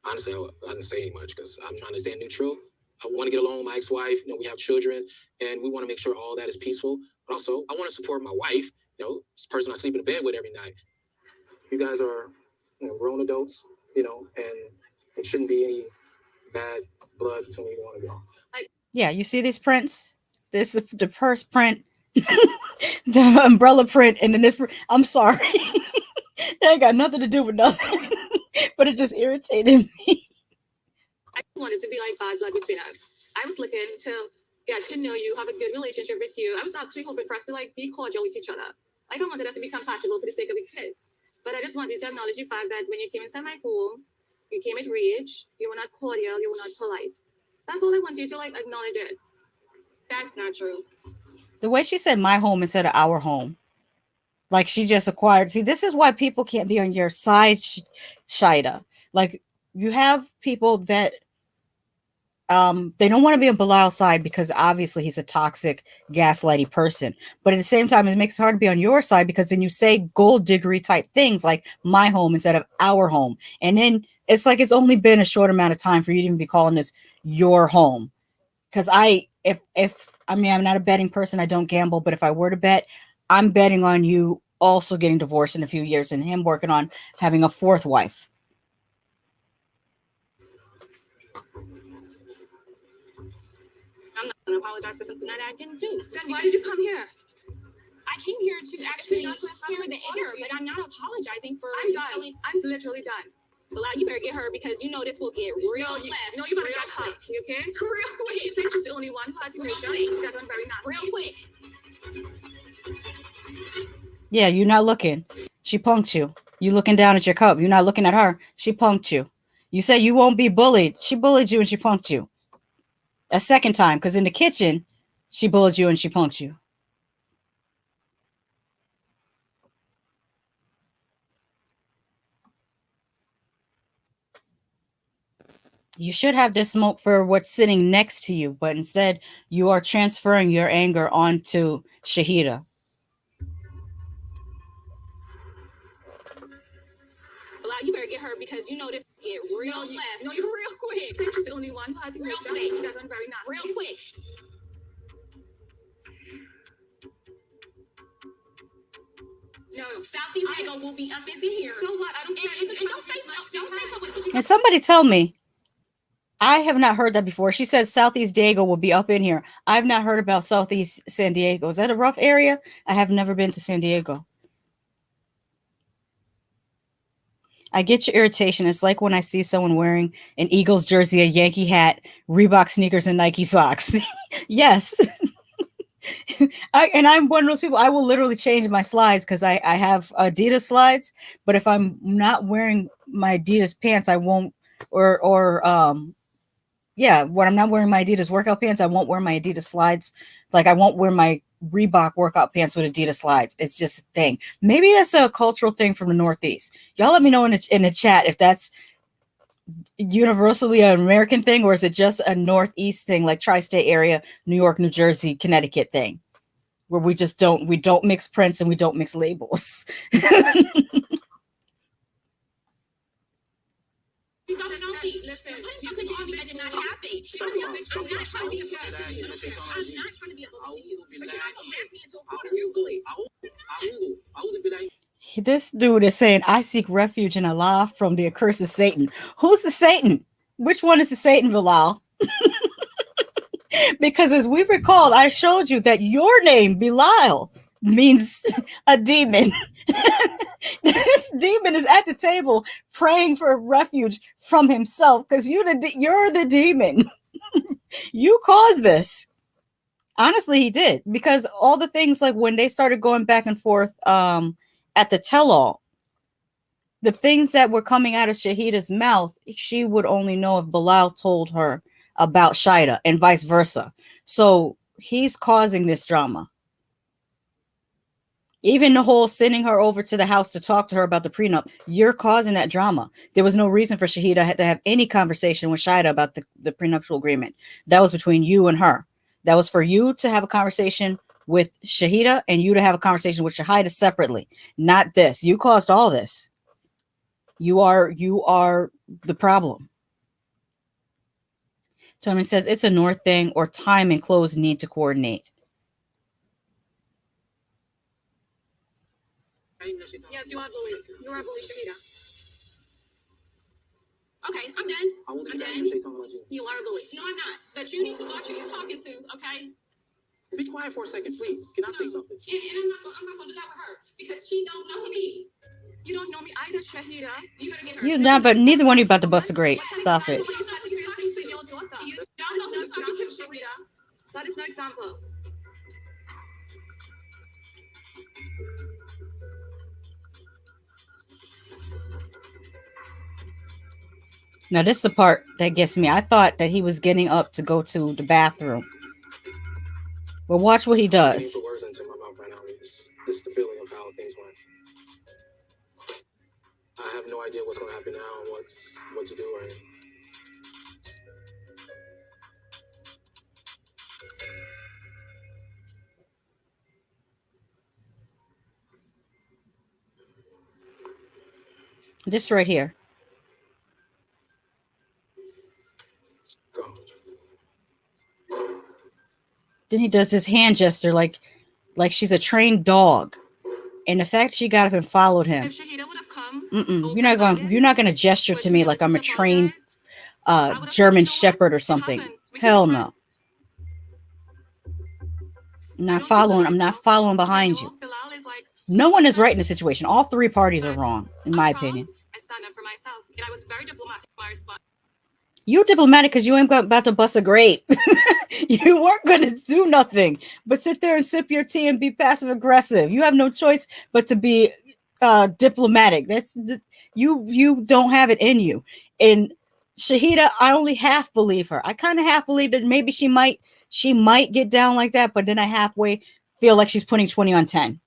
Honestly, I didn't say much because I'm trying to stay neutral. I want to get along with my ex-wife. You know, we have children, and we want to make sure all that is peaceful. But also, I want to support my wife. You know, this person I sleep in bed with every night. You guys are, grown adults. And it shouldn't be any bad blood between either one of y'all. Yeah, you see these prints? This is the purse print, the umbrella print, and then this. I'm sorry, that ain't got nothing to do with nothing, but it just irritated me. I wanted to be like bad blood between us. I was looking to get to know you, have a good relationship with you. I was actually hoping for us to like be cordial with each other. I don't want us to be compatible for the sake of the kids. But I just wanted to acknowledge the fact that when you came inside my home, you came with rage, you were not cordial, you were not polite. That's all I want you to like acknowledge it. That's not true. The way she said my home instead of our home. Like she just acquired. See, this is why people can't be on your side, Shahida. Like you have people that they don't want to be on Bilal's side because obviously he's a toxic, gaslighty person. But at the same time, it makes it hard to be on your side because then you say gold diggery type things like my home instead of our home. And then it's like it's only been a short amount of time for you to even be calling this your home. Because I'm not a betting person, I don't gamble, but if I were to bet, I'm betting on you also getting divorced in a few years and him working on having a fourth wife. I'm not going to apologize for something that I didn't do. Then why did you come here? I came here to actually clear the air, but I'm not apologizing for I'm done. I'm literally done. Bilal, you better get her because you know this will get real left. No, you better get her, okay? Real quick. She said she's the only one who has emotion. That one very nasty. Real quick. Yeah, you're not looking. She punked you. You looking down at your cup. You're not looking at her. She punked you. You said you won't be bullied. She bullied you and she punked you. A second time, because in the kitchen, she bullied you and she punked you. You should have this smoke for what's sitting next to you, but instead you are transferring your anger onto Shahida. Bilal, you better get her because you know this get real left. No, you real quick. She's the only one who has real quick. She got done very nasty. Real quick. No, Southeast Dago will be up in here. So what? I don't care. And don't say something. And somebody tell me, I have not heard that before. She said Southeast Diego will be up in here. I've not heard about Southeast San Diego. Is that a rough area? I have never been to San Diego. I get your irritation. It's like when I see someone wearing an Eagles jersey, a Yankee hat, Reebok sneakers, and Nike socks. Yes. I'm one of those people. I will literally change my slides because I have Adidas slides. But if I'm not wearing my Adidas pants, I won't. When I'm not wearing my Adidas workout pants, I won't wear my Adidas slides. Like I won't wear my Reebok workout pants with Adidas slides. It's just a thing. Maybe that's a cultural thing from the Northeast. Y'all let me know in the chat if that's universally an American thing, or is it just a Northeast thing, like tri-state area, New York, New Jersey, Connecticut thing, where we don't mix prints and we don't mix labels. Listen, put something on me that did not happen. I'm not trying to be a bully to you. I'm not trying to be a bully to you. But you're not going to back me into a corner. You're bully. This dude is saying, I seek refuge in Allah from the accursed Satan. Who's the Satan? Which one is the Satan, Bilal? Because as we recall, I showed you that your name, Bilal, means a demon. This demon is at the table praying for refuge from himself because you're the demon. You caused this. Honestly, he did, because all the things, like when they started going back and forth at the tell-all, the things that were coming out of Shahida's mouth, she would only know if Bilal told her about Shaeeda and vice versa. So he's causing this drama. Even the whole sending her over to the house to talk to her about the prenup, you're causing that drama. There was no reason for Shaeeda to have any conversation with Shaeeda about the prenuptial agreement. That was between you and her. That was for you to have a conversation with Shaeeda and you to have a conversation with Shahida separately. Not this. You caused all this. You are the problem. Tommy says it's a North thing, or time and clothes need to coordinate. Yes, you are bullied. You are bullied, Shahida. Okay, I'm done. I'm done. You are bullied. No, I'm not. But you need to watch who you're talking to, okay? Be quiet for a second, please. Can I say something? And I'm not gonna do that with her because she don't know me. You don't know me either, Shahida. You better get her. You're not, but neither one of you about to bust a grape. Stop it. That is no example. Now, this is the part that gets me. I thought that he was getting up to go to the bathroom. But watch what he does. Put words into my mouth right now. It's the feeling of how things went. I have no idea what's going to happen now and what to do right now. This right here. Let's go. Then he does this hand gesture like she's a trained dog. And the fact she got up and followed him. If Shahida would have come, You're not gonna gesture to me like I'm a trained German Shepherd or something. Hell no. I'm not following behind you. No one is right in the situation. All three parties are wrong, in my opinion. I stand up for myself. And I was very diplomatic in my response. You're diplomatic because you ain't about to bust a grape. You weren't going to do nothing but sit there and sip your tea and be passive aggressive. You have no choice but to be diplomatic. You don't have it in you. And Shahida, I only half believe her. I kind of half believe that maybe she might get down like that, but then I halfway feel like she's putting 20 on 10.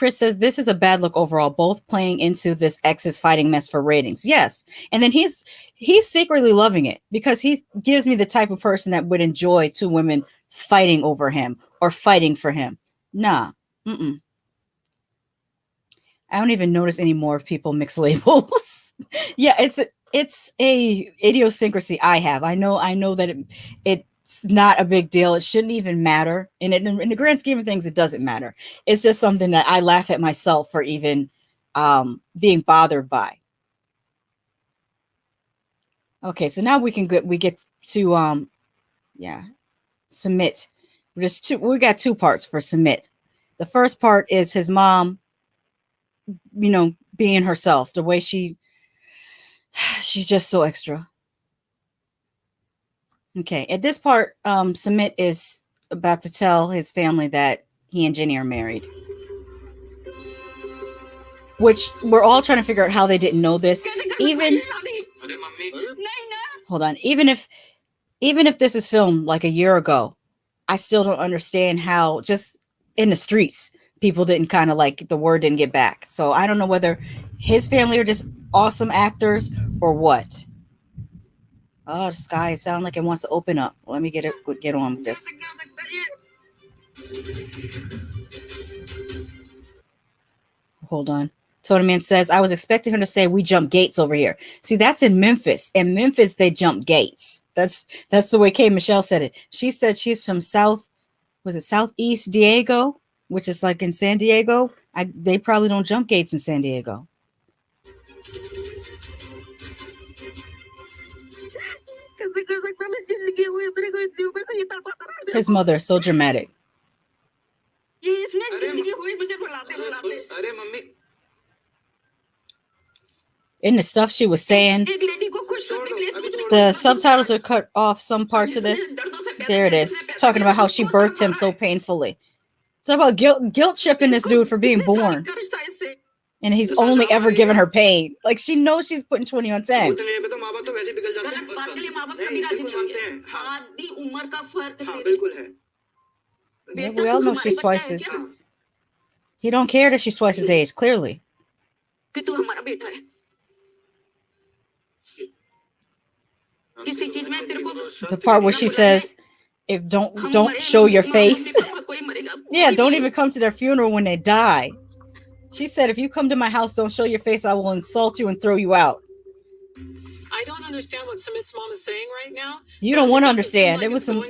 Chris says this is a bad look overall, both playing into this exes fighting mess for ratings. Yes. And then he's secretly loving it because he gives me the type of person that would enjoy two women fighting over him or fighting for him. Nah. Mm-mm. I don't even notice any more of people mix labels. Yeah, it's a idiosyncrasy I have. I know that it's not a big deal. It shouldn't even matter. And in the grand scheme of things, it doesn't matter. It's just something that I laugh at myself for even being bothered by. Okay, so now we get to Samit. We got two parts for Samit. The first part is his mom, being herself, the way she's just so extra. Okay, at this part, Samit is about to tell his family that he and Jenny are married, which we're all trying to figure out how they didn't know this. Hold on, even if this is filmed like a year ago, I still don't understand how just in the streets people didn't kind of like the word didn't get back. So I don't know whether his family are just awesome actors or what. Oh, the sky sounds like it wants to open up. Let me get on with this. Hold on. Tony Man says, I was expecting her to say we jump gates over here. See, that's in Memphis. In Memphis, they jump gates. That's the way Kay Michelle said it. She said she's from Southeast Diego, which is like in San Diego. They probably don't jump gates in San Diego. His mother is so dramatic. In the stuff she was saying, the subtitles are cut off some parts of this. There it is. Talking about how she birthed him so painfully. Talk about guilt tripping this dude for being born. And he's only ever given her pain. Like, she knows she's putting 20 on 10. Yeah, we all know she's twice his. He don't care that she's twice his age, clearly. The part where she says, "If don't show your face." Yeah, don't even come to their funeral when they die. She said, if you come to my house, don't show your face, I will insult you and throw you out. I don't understand what Samit's mom is saying right now. You don't want to understand. It was some.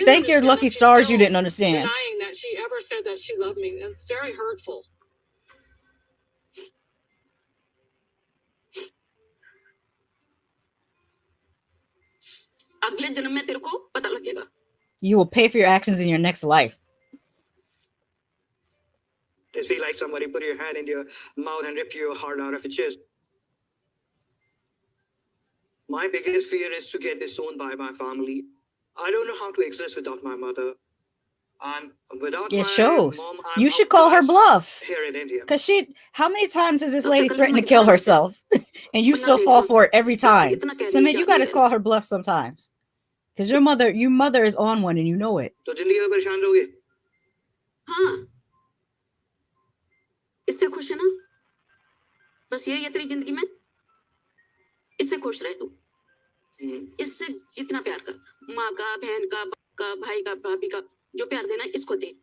Thank your lucky stars you didn't understand. Denying that she ever said that she loved me. That's very hurtful. You will pay for your actions in your next life. It feels like somebody put your hand in your mouth and rip your heart out of your chest. My biggest fear is to get disowned by my family. I don't know how to exist without my mother. It shows. You should call her bluff. Here in India. Because how many times has this lady threatened to kill herself? And you still fall for it every time. Samit, you got to call her bluff sometimes. Because your mother is on one and you know it. इससे खुश है ना बस यही है तेरी जिंदगी में इससे खुश रहे तू इससे जितना प्यार कर माँ का बहन का बाप का भाई का भाभी का जो प्यार देना इसको दे.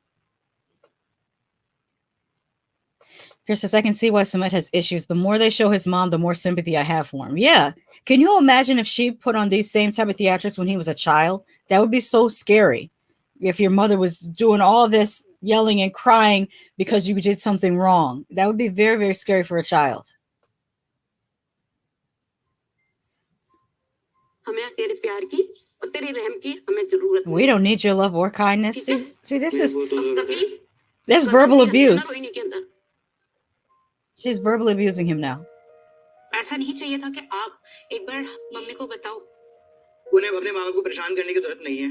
Chris says, I can see why Samit has issues. The more they show his mom, the more sympathy I have for him. Yeah. Can you imagine if she put on these same type of theatrics when he was a child? That would be so scary. If your mother was doing all this yelling and crying because you did something wrong, that would be very, very scary for a child. We don't need your love or kindness. See, that's verbal abuse. She's verbally abusing him now. ऐसा नहीं चाहिए था कि आप एक बार mummy को बताओ. उन्हें अपने माँ को परेशान करने की जरूरत नहीं है.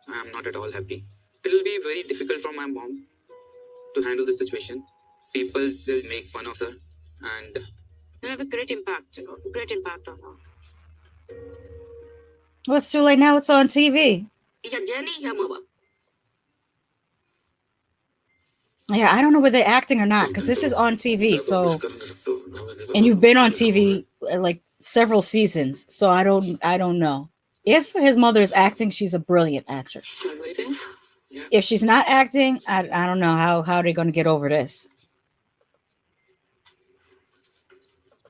I am not at all happy. It will be very difficult for my mom to handle the situation. People will make fun of her and you have a great impact on her. Well, it's too late now. It's on TV. या jenny या माँ बाप. Yeah, I don't know whether they're acting or not because this is on TV. So, and you've been on TV like several seasons, so I don't know. If his mother is acting, she's a brilliant actress. If she's not acting, I don't know how they're going to get over this.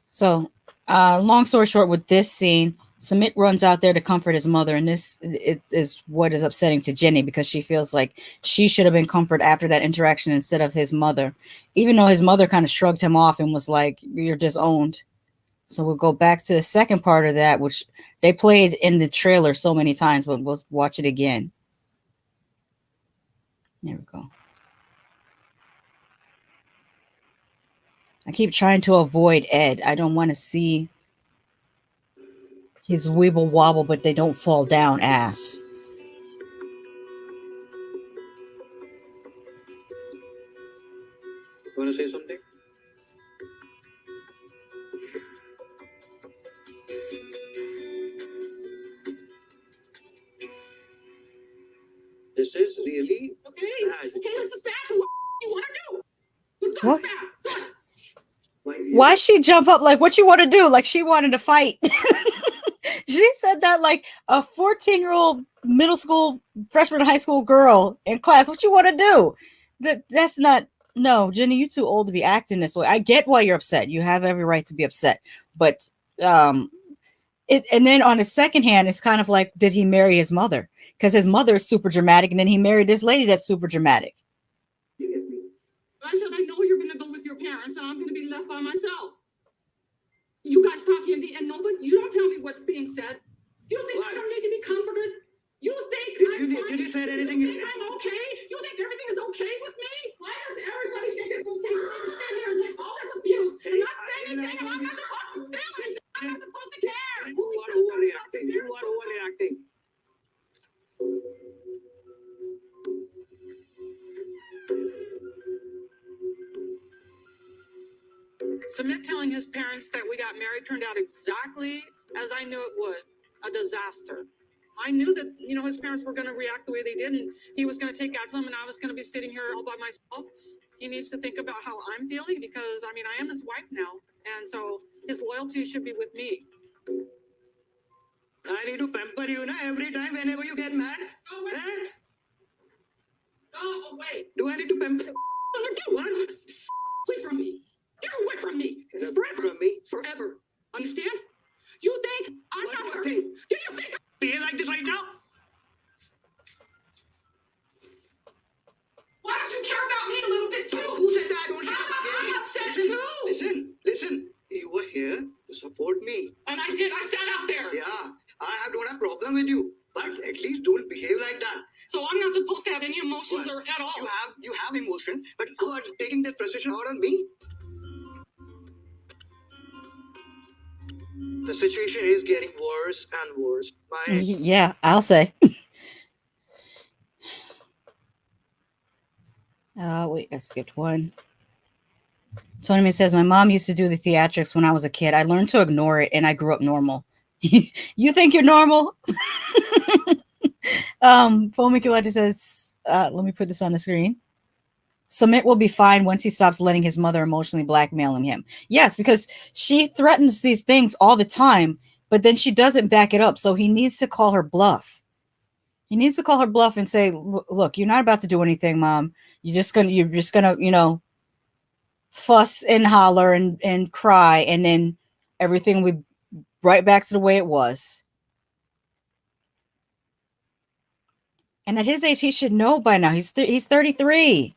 So, long story short, with this scene, Samit runs out there to comfort his mother, and this is what is upsetting to Jenny because she feels like she should have been comforted after that interaction instead of his mother, even though his mother kind of shrugged him off and was like, "You're disowned." So we'll go back to the second part of that, which they played in the trailer so many times, but we'll watch it again. There we go. I keep trying to avoid Ed. I don't want to see his weeble wobble, but they don't fall down ass. Want to say something? This is really Okay, bad. okay, this is bad. What do you want to do? What? Why Why she jump up like, what you want to do? Like she wanted to fight. She said that like a 14-year-old middle school freshman high school girl in class. What you want to do? That's not. No, Jenny, you're too old to be acting this way. I get why you're upset. You have every right to be upset. But and then on the second hand, it's kind of like, did he marry his mother? Because his mother is super dramatic, and then he married this lady that's super dramatic. I said, I know you're going to go with your parents, and I'm going to be left by myself. You guys talk Hindi, and nobody, you don't tell me what's being said. You think I don't need to be comforted? You think Did you say anything? You think I'm okay? You think everything is okay with me? Why does everybody think it's okay for me to sit here and take all this abuse and not say anything? And I'm not supposed to feel anything. I'm not supposed to care. You are overreacting. You are overreacting. Samit telling his parents that we got married turned out exactly as I knew it would. A disaster. I knew that, his parents were going to react the way they did, and he was going to take after them, and I was going to be sitting here all by myself. He needs to think about how I'm feeling because, I am his wife now, and so his loyalty should be with me. I need to pamper you every time whenever you get mad. Go away. Eh? Go away. Do I need to pamper? What? Away from me. Get away from me. Forever. From me? Forever. Understand? You think I'm What not do I hurting? think? Do you think Behave like this right now? Why don't you care about me a little bit too? Who said that? I don't I'm upset listen, too. Listen. You were here to support me. And I did. I sat out there. Yeah, don't have a problem with you, but at least don't behave like that. So I'm not supposed to have any emotions or at all. You have emotion, but you are taking that frustration out on me. The situation is getting worse and worse. Yeah, I'll say. Wait, I skipped one. Tony says, my mom used to do the theatrics when I was a kid. I learned to ignore it, and I grew up normal. You think you're normal? Fomiculati says, let me put this on the screen. Samit will be fine once he stops letting his mother emotionally blackmailing him. Yes, because she threatens these things all the time, but then she doesn't back it up. So he needs to call her bluff. He needs to call her bluff and say, look, you're not about to do anything, Mom. You're just gonna, fuss and holler and cry, and then everything will be right back to the way it was. And at his age, he should know by now. He's 33.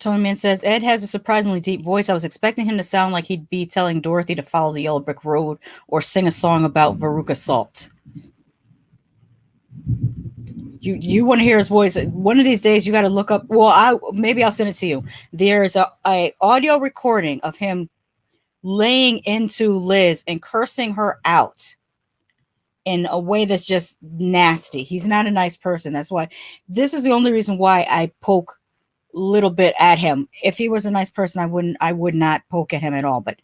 Tony Man says, Ed has a surprisingly deep voice. I was expecting him to sound like he'd be telling Dorothy to follow the yellow brick road or sing a song about Veruca Salt. You want to hear his voice. One of these days, you got to look up. Well, maybe I'll send it to you. There's a audio recording of him laying into Liz and cursing her out in a way that's just nasty. He's not a nice person. That's why this is the only reason why I poke a little bit at him. If he was a nice person, I would not poke at him at all. But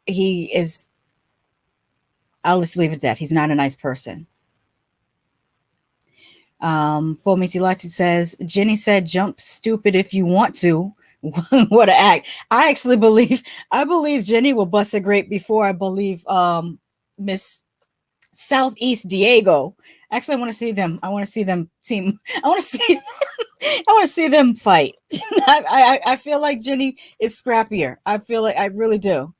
he is. I'll just leave it at that. He's not a nice person. Fomitilati says, Jenny said, jump stupid if you want to. What an act. I believe Jenny will bust a grape before I believe Miss Southeast Diego. Actually, I want to see them. I want to see them team. I want to see I want to see them fight. I feel like Jenny is scrappier. I feel like I really do.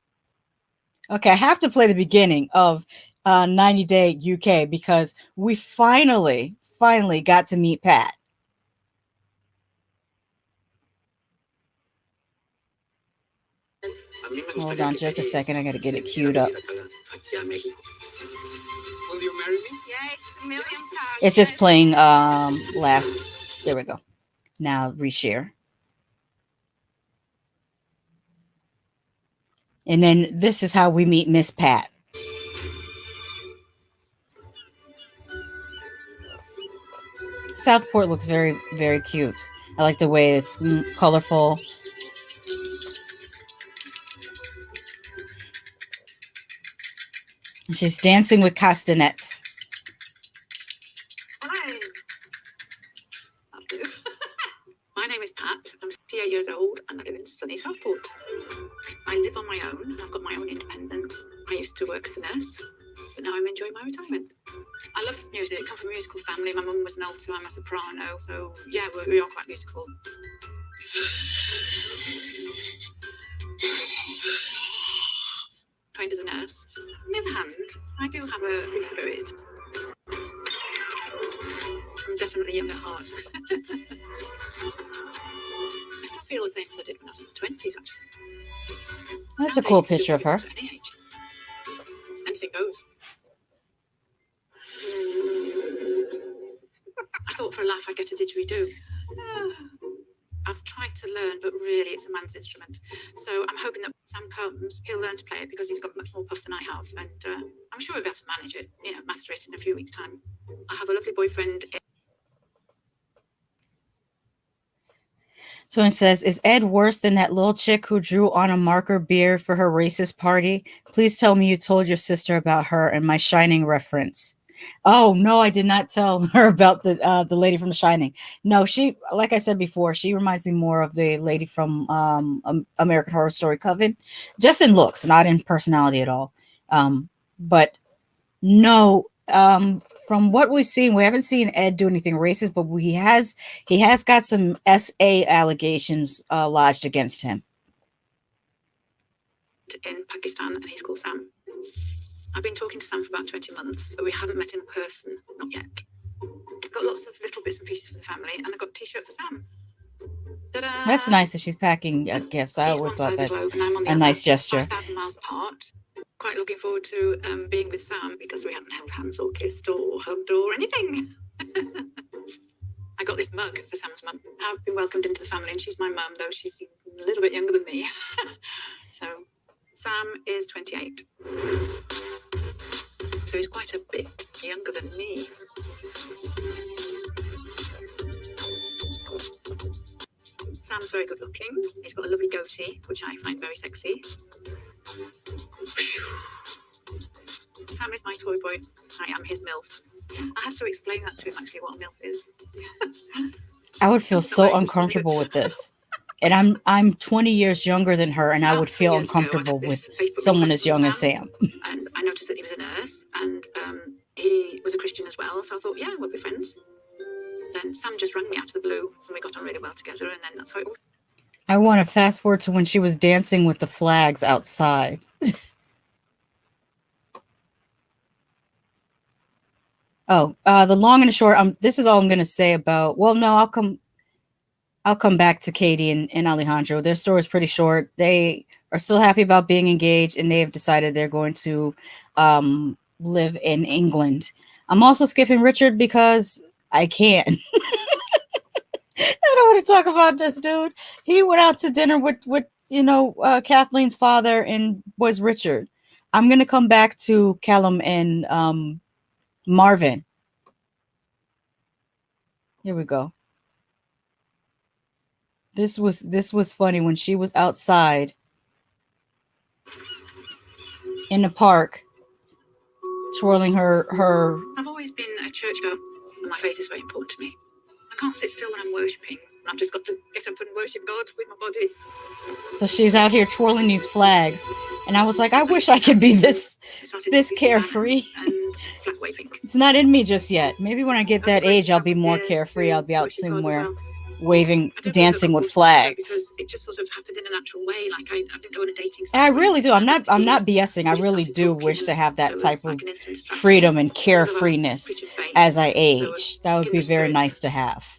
Okay, I have to play the beginning of 90 Day UK because we finally got to meet Pat. Hold on just a second. I got to get it queued up. Will you marry me? Yes, a million times. It's just playing last. There we go. Now reshare. And then this is how we meet Miss Pat. Southport looks very, very cute. I like the way it's colorful. And she's dancing with castanets. Hi. My name is Pat. I'm 68 years old and I live in sunny Southport. I live on my own and I've got my own independence. I used to work as a nurse, but now I'm enjoying my retirement. I love music. I come from a musical family. My mum was an alto, I'm a soprano. So, yeah, we are quite musical. Trained as a nurse. On the other hand, I do have a free spirit. I'm definitely young at heart. I still feel the same as I did when I was in my 20s, actually. That's a cool picture of her. At any age. Anything goes. I thought for a laugh I'd get a didgeridoo. I've tried to learn, but really it's a man's instrument. So I'm hoping that when Sam comes, he'll learn to play it because he's got much more puff than I have. And I'm sure we'll be able to manage it, master it in a few weeks' time. I have a lovely boyfriend. So it says, is Ed worse than that little chick who drew on a marker beard for her racist party? Please tell me you told your sister about her and my Shining reference. Oh, no, I did not tell her about the lady from The Shining. No, she, like I said before, she reminds me more of the lady from American Horror Story Coven, just in looks, not in personality at all. But no, from what we've seen, we haven't seen Ed do anything racist, but he has got some SA allegations lodged against him. In Pakistan, and he's called Sam. I've been talking to Sam for about 20 months, but we haven't met in person, not yet. I've got lots of little bits and pieces for the family, and I've got a t-shirt for Sam. Ta-da! That's nice that she's packing gifts. I always thought that's a nice gesture. 5,000 miles apart. Quite looking forward to being with Sam because we haven't held hands or kissed or hugged or anything. I got this mug for Sam's mum. I've been welcomed into the family, and she's my mum, though she's a little bit younger than me. So Sam is 28. So he's quite a bit younger than me. Sam's very good looking. He's got a lovely goatee, which I find very sexy. Sam is my toy boy. I am his MILF. I had to explain that to him, actually, what a MILF is. I would feel so uncomfortable with this. And I'm 20 years younger than her, and I would feel uncomfortable with someone as young as Sam. And I noticed that he was a nurse, and he was a Christian as well, so I thought, yeah, we'll be friends. Then Sam just rang me out of the blue, and we got on really well together, and then that's how it was. I want to fast forward to when she was dancing with the flags outside. Oh, the long and the short, this is all I'm going to say about, well, no, I'll come back to Kady and Alejandro. Their story is pretty short. They are still happy about being engaged, and they have decided they're going to live in England. I'm also skipping Richard because I can. I don't want to talk about this dude. He went out to dinner with Kathleen's father and was Richard. I'm going to come back to Calum and Marvin. Here we go. This was funny when she was outside in the park twirling her. I've always been a churchgoer, and my faith is very important to me. I can't sit still when I'm worshipping. I've just got to get up and worship God with my body. So she's out here twirling these flags, and I was like, I wish I could be this carefree. It's not in me just yet. Maybe when I get that age, I'll be more carefree. I'll be out somewhere waving, dancing with flags. Because it just sort of happened in a natural way. Like I didn't go on a dating site. And I really do. I'm not BSing. I really do wish to have that type of freedom and carefreeness as I age. That would be very nice to have.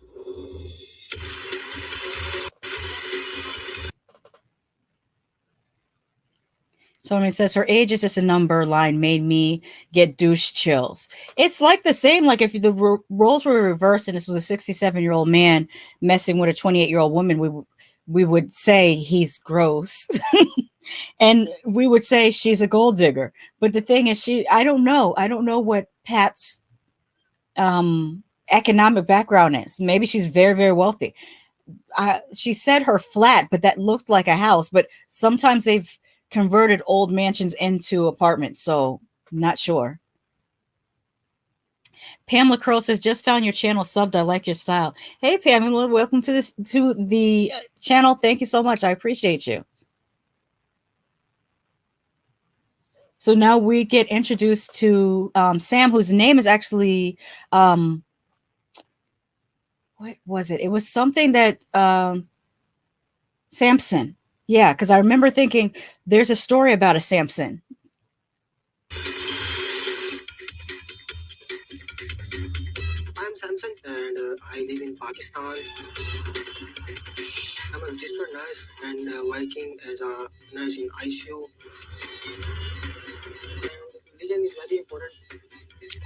So when it says her age is just a number line made me get douche chills. It's like the same, like if the roles were reversed and this was a 67-year-old man messing with a 28-year-old woman, we would say he's gross. And we would say she's a gold digger. But the thing is, I don't know what Pat's economic background is. Maybe she's very, very wealthy. She said her flat, but that looked like a house. But sometimes they've converted old mansions into apartments, so not sure. Pamela Crow says, just found your channel subbed. I like your style. Hey Pamela, welcome to the channel. Thank you so much. I appreciate you. So now we get introduced to Sam, whose name is actually what was it? It was something that Samson. Yeah, because I remember thinking there's a story about a Samson. I'm Samson and I live in Pakistan. I'm a registered nurse and working as a nurse in ICU. Religion is very important.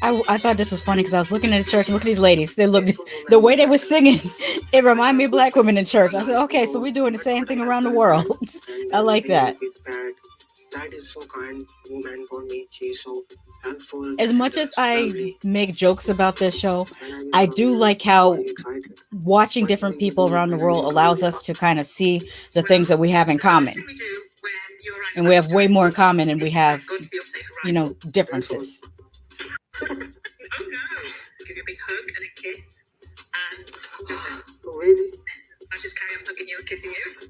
I thought this was funny because I was looking at the church and look at these ladies. They looked, the way they were singing, it reminded me of black women in church. I said, okay, so we're doing the same thing around the world. I like that. That is so kind woman for me. She's so helpful. As much as I make jokes about this show, I do like how watching different people around the world allows us to kind of see the things that we have in common. And we have way more in common than we have, differences. Oh no! Give you a big hug and a kiss, and really? I'll just carry on hugging you and kissing you.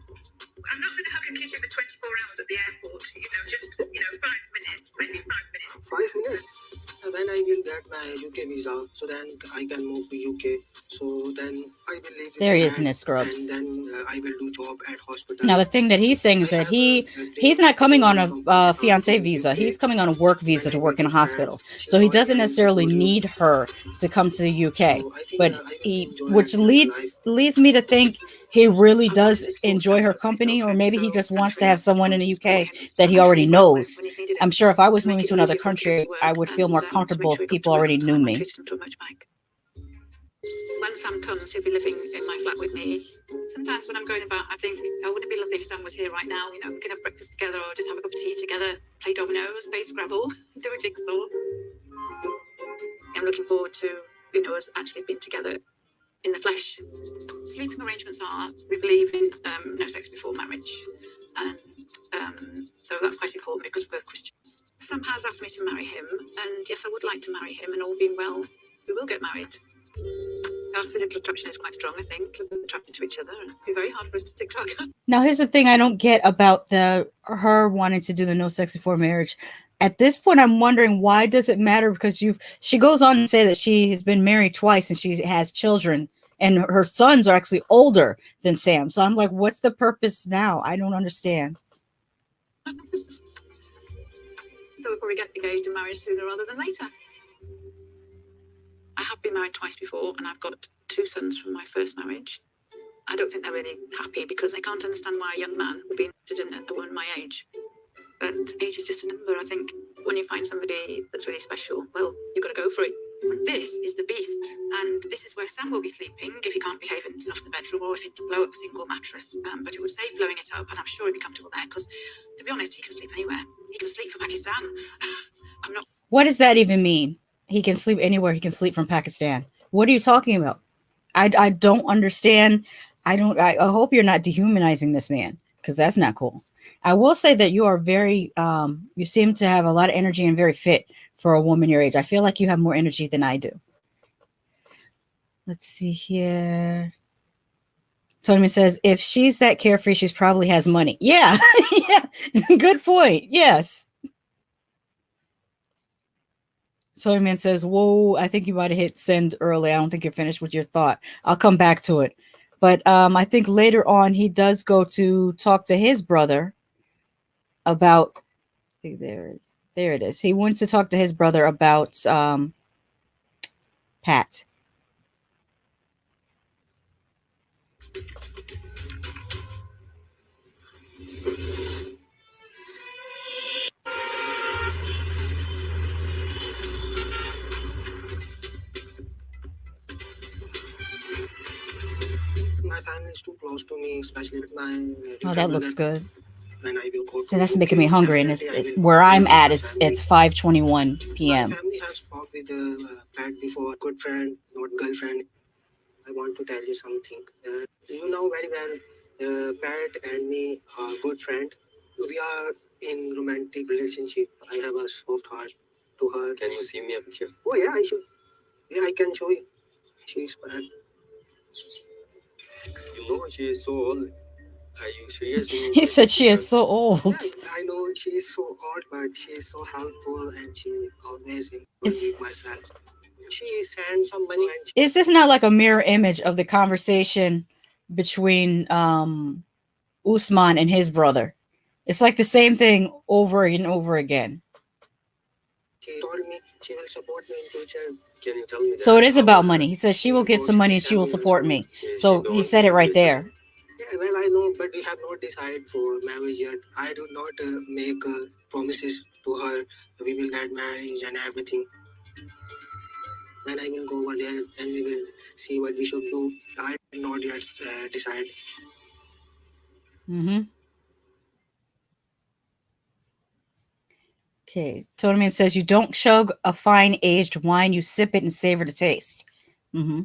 I'm not going to hug and kiss you for 24 hours at the airport. Just 5 minutes, maybe 5 minutes. 5 minutes. When I will get my UK visa, so then I can move to UK. So then I will live. There he is in his scrubs. And then I will do job at hospital. Now the thing that he's saying is that he's not coming on a fiance visa. He's coming on a work visa to work in a hospital. So he doesn't necessarily need her to come to the UK. But which leads me to think he really does enjoy her company, or maybe he just wants to have someone in the UK that he already knows. I'm sure if I was moving to another country, I would feel more comfortable if people already knew me. When Sam comes, he'll be living in my flat with me. Sometimes when I'm going about, I think, wouldn't it be lovely if Sam was here right now? We can have breakfast together or just have a cup of tea together, play dominoes, play Scrabble, do a jigsaw. I'm looking forward to, us actually being together in the flesh. Sleeping arrangements are, we believe in no sex before marriage. And so that's quite important because we're Christians. Sam has asked me to marry him, and yes, I would like to marry him, and all being well, we will get married. Our physical attraction is quite strong, I think. We're attracted to each other. It'd be very hard for us to TikTok. Now, here's the thing I don't get about her wanting to do the no sex before marriage. At this point, I'm wondering, why does it matter? Because she goes on to say that she has been married twice and she has children, and her sons are actually older than Sam. So I'm like, what's the purpose now? I don't understand. So we'll probably get engaged and married sooner rather than later. I have been married twice before, and I've got 2 sons from my first marriage. I don't think they're really happy because they can't understand why a young man would be interested in a woman my age. But age is just a number. I think when you find somebody that's really special, well, you've got to go for it. This is the beast, and this is where Sam will be sleeping if he can't behave himself in the bedroom, or if he'd blow up a single mattress. But it would save blowing it up, and I'm sure he'd be comfortable there because, to be honest, he can sleep anywhere. He can sleep for Pakistan. I'm not. What does that even mean? He can sleep anywhere. He can sleep from Pakistan. What are you talking about? I don't understand. I hope you're not dehumanizing this man, because that's not cool. I will say that you are very, you seem to have a lot of energy and very fit for a woman your age. I feel like you have more energy than I do. Let's see here. Tony says, if she's that carefree, she probably has money. Yeah. Yeah. Good point. Yes. Tony says, whoa, I think you might have hit send early. I don't think you're finished with your thought. I'll come back to it. But I think later on he does go to talk to his brother about, there it is. He went to talk to his brother about Pat. My family is too close to me, especially with my Oh, that looks good. When I will go So that's making me hungry, and where I'm at, it's 5:21 p.m. My family has spoke with Pat before, good friend, not girlfriend. I want to tell you something. You know very well, Pat and me are good friend. We are in romantic relationship. I have a soft heart to her. Can you see me a picture? Oh yeah, I should. Yeah, I can show you. She's Pat. You know she is so old. Are you serious? He said she is so old. Yeah, I know she is so old, but she is so helpful and she always encourages myself. She sends some money. And Is this not like a mirror image of the conversation between Usman and his brother? It's like the same thing over and over again. She told me she will support me in future. Can you tell me that? So it is about money. He says she will get some money and she will support me. So he said it right there. Yeah, well, I know, but we have not decided for marriage yet. I do not make promises to her. We will get married and everything. Then I will go over there and we will see what we should do. I did not yet decide. Mm-hmm. Okay. Toteman says you don't chug a fine aged wine, you sip it and savor the taste. Mm-hmm.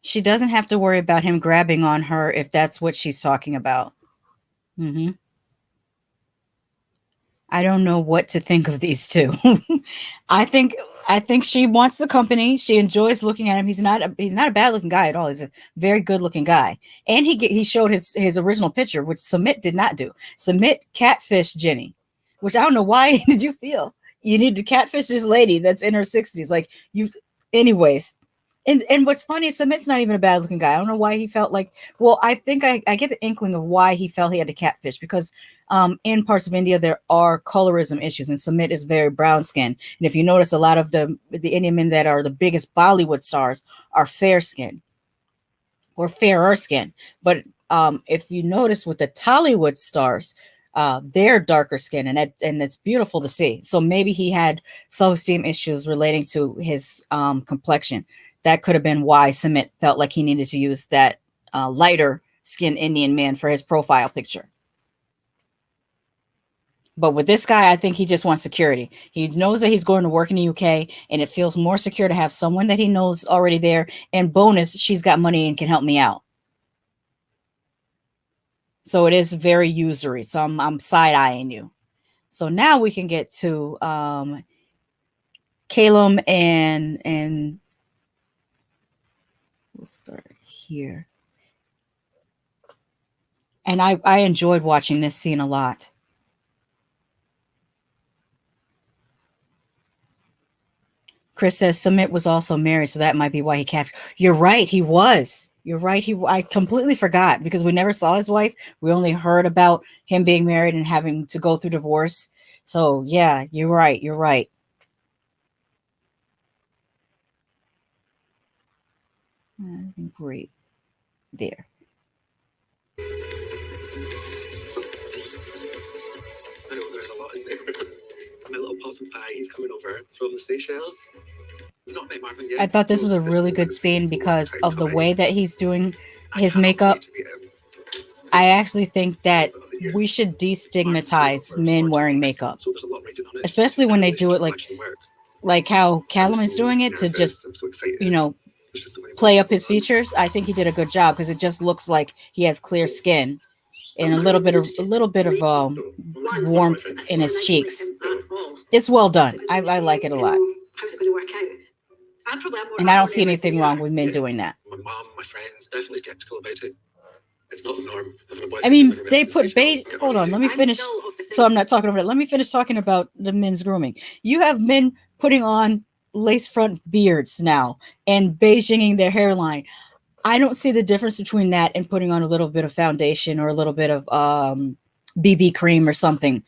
She doesn't have to worry about him grabbing on her if that's what she's talking about. Mm-hmm. I don't know what to think of these two. I think she wants the company. She enjoys looking at him. He's not a bad looking guy at all. He's a very good looking guy. And he showed his original picture, which Samit did not do. Samit catfished Jenny, which I don't know why did you feel you need to catfish this lady that's in her 60s. Like you, anyways. And what's funny is Samit's not even a bad looking guy. I don't know why he felt like, well, I think I get the inkling of why he felt he had to catfish, because in parts of India, there are colorism issues, and Samit is very brown skinned. And if you notice, a lot of the Indian men that are the biggest Bollywood stars are fair skinned or fairer skin. But if you notice with the Tollywood stars, they're darker skin, and it's beautiful to see. So maybe he had self-esteem issues relating to his complexion. That could have been why Samit felt like he needed to use that lighter skinned Indian man for his profile picture. But with this guy, I think he just wants security. He knows that he's going to work in the UK, and it feels more secure to have someone that he knows already there. And bonus, she's got money and can help me out. So it is very usury. So I'm side-eyeing you. So now we can get to Calum and we'll start here. And I enjoyed watching this scene a lot. Chris says Samit was also married, so that might be why he captured. You're right, he was. You're right. I completely forgot because we never saw his wife. We only heard about him being married and having to go through divorce. So yeah, you're right. You're right. I think great there. I know there's a lot in there. My little possum pie, he's coming over from the Seychelles. Not met Marvin yet. I thought this was a really good scene because of the way that he's doing his makeup. I actually think that we should destigmatize men wearing makeup, especially when they do it like how Calum is doing it, to just, you know, play up his features. I think he did a good job because it just looks like he has clear skin and a little bit of warmth in his cheeks. It's well done. I like it a lot. How's it going to work out? I'd probably have more. And I don't see anything wrong with men doing that. My mom, my friends, definitely skeptical about it. It's not the norm. I mean, they put hold on, let me finish. So I'm not talking about it. Let me finish talking about the men's grooming. You have men putting on lace front beards now and beiging their hairline. I don't see the difference between that and putting on a little bit of foundation or a little bit of BB cream or something.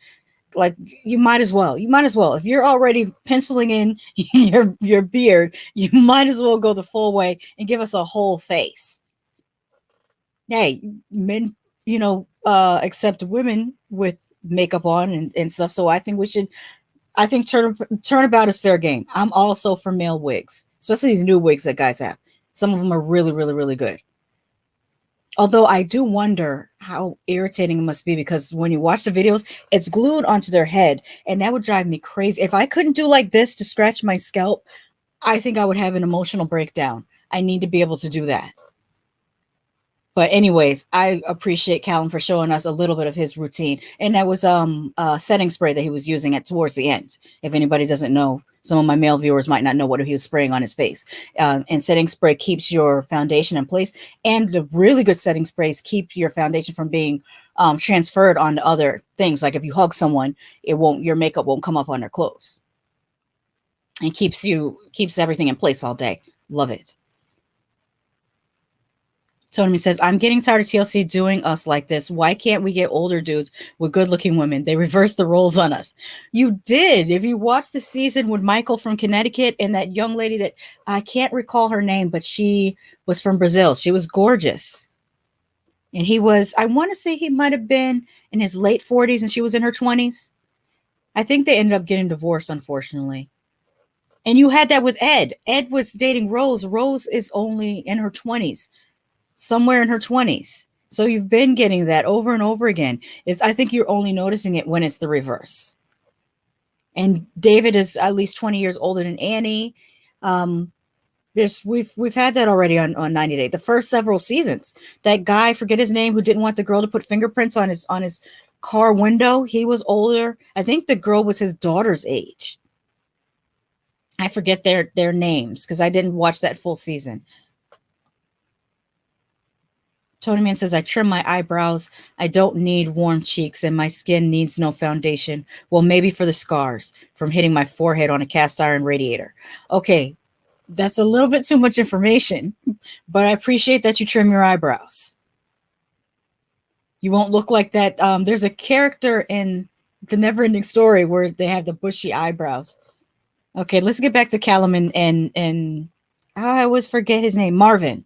Like, you might as well. If you're already penciling in your beard, you might as well go the full way and give us a whole face. Hey, men, accept women with makeup on and stuff. So I think turnabout is fair game. I'm also for male wigs, especially these new wigs that guys have. Some of them are really, really, really good. Although I do wonder how irritating it must be, because when you watch the videos, it's glued onto their head, and that would drive me crazy. If I couldn't do like this to scratch my scalp, I think I would have an emotional breakdown. I need to be able to do that. But anyways, I appreciate Calum for showing us a little bit of his routine. And that was setting spray that he was using towards the end. If anybody doesn't know, some of my male viewers might not know what he was spraying on his face. And setting spray keeps your foundation in place. And the really good setting sprays keep your foundation from being transferred onto other things. Like if you hug someone, your makeup won't come off on their clothes. And keeps everything in place all day. Love it. Tony says, I'm getting tired of TLC doing us like this. Why can't we get older dudes with good-looking women? They reversed the roles on us. You did. If you watched the season with Michael from Connecticut and that young lady that I can't recall her name, but she was from Brazil. She was gorgeous. And I want to say he might have been in his late 40s and she was in her 20s. I think they ended up getting divorced, unfortunately. And you had that with Ed. Ed was dating Rose. Rose is only in her 20s. Somewhere in her 20s. So you've been getting that over and over again. I think you're only noticing it when it's the reverse. And David is at least 20 years older than Annie. We've had that already on 90 Day. The first several seasons. That guy, I forget his name, who didn't want the girl to put fingerprints on his car window. He was older. I think the girl was his daughter's age. I forget their names because I didn't watch that full season. Tony Man says, I trim my eyebrows. I don't need warm cheeks and my skin needs no foundation. Well, maybe for the scars from hitting my forehead on a cast iron radiator. Okay, that's a little bit too much information, but I appreciate that you trim your eyebrows. You won't look like that. There's a character in The Neverending Story where they have the bushy eyebrows. Okay, let's get back to Calum and I always forget his name, Marvin.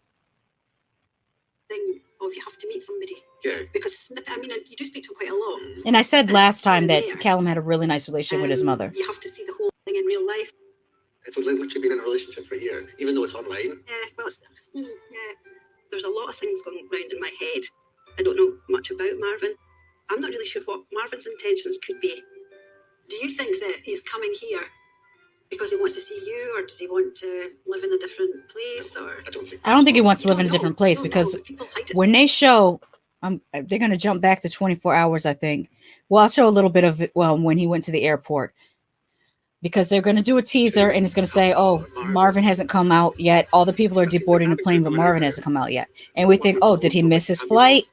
You have to meet somebody. Yeah. Because, I mean, you do speak to him quite a lot. And I said last time that Calum had a really nice relationship with his mother. You have to see the whole thing in real life. It's like literally been in a relationship for a year, even though it's online. Yeah, well, there's a lot of things going around in my head. I don't know much about Marvin. I'm not really sure what Marvin's intentions could be. Do you think that he's coming here because he wants to see you, or does he want to live in a different place? Or I don't think he wants to live in a different place, because when they show, they're going to jump back to 24 hours, I think. Well, I'll show a little bit of it when he went to the airport, because they're going to do a teaser and it's going to say, oh, Marvin hasn't come out yet. All the people are deboarding the plane, but Marvin hasn't come out yet. And we think, oh, did he miss his flight?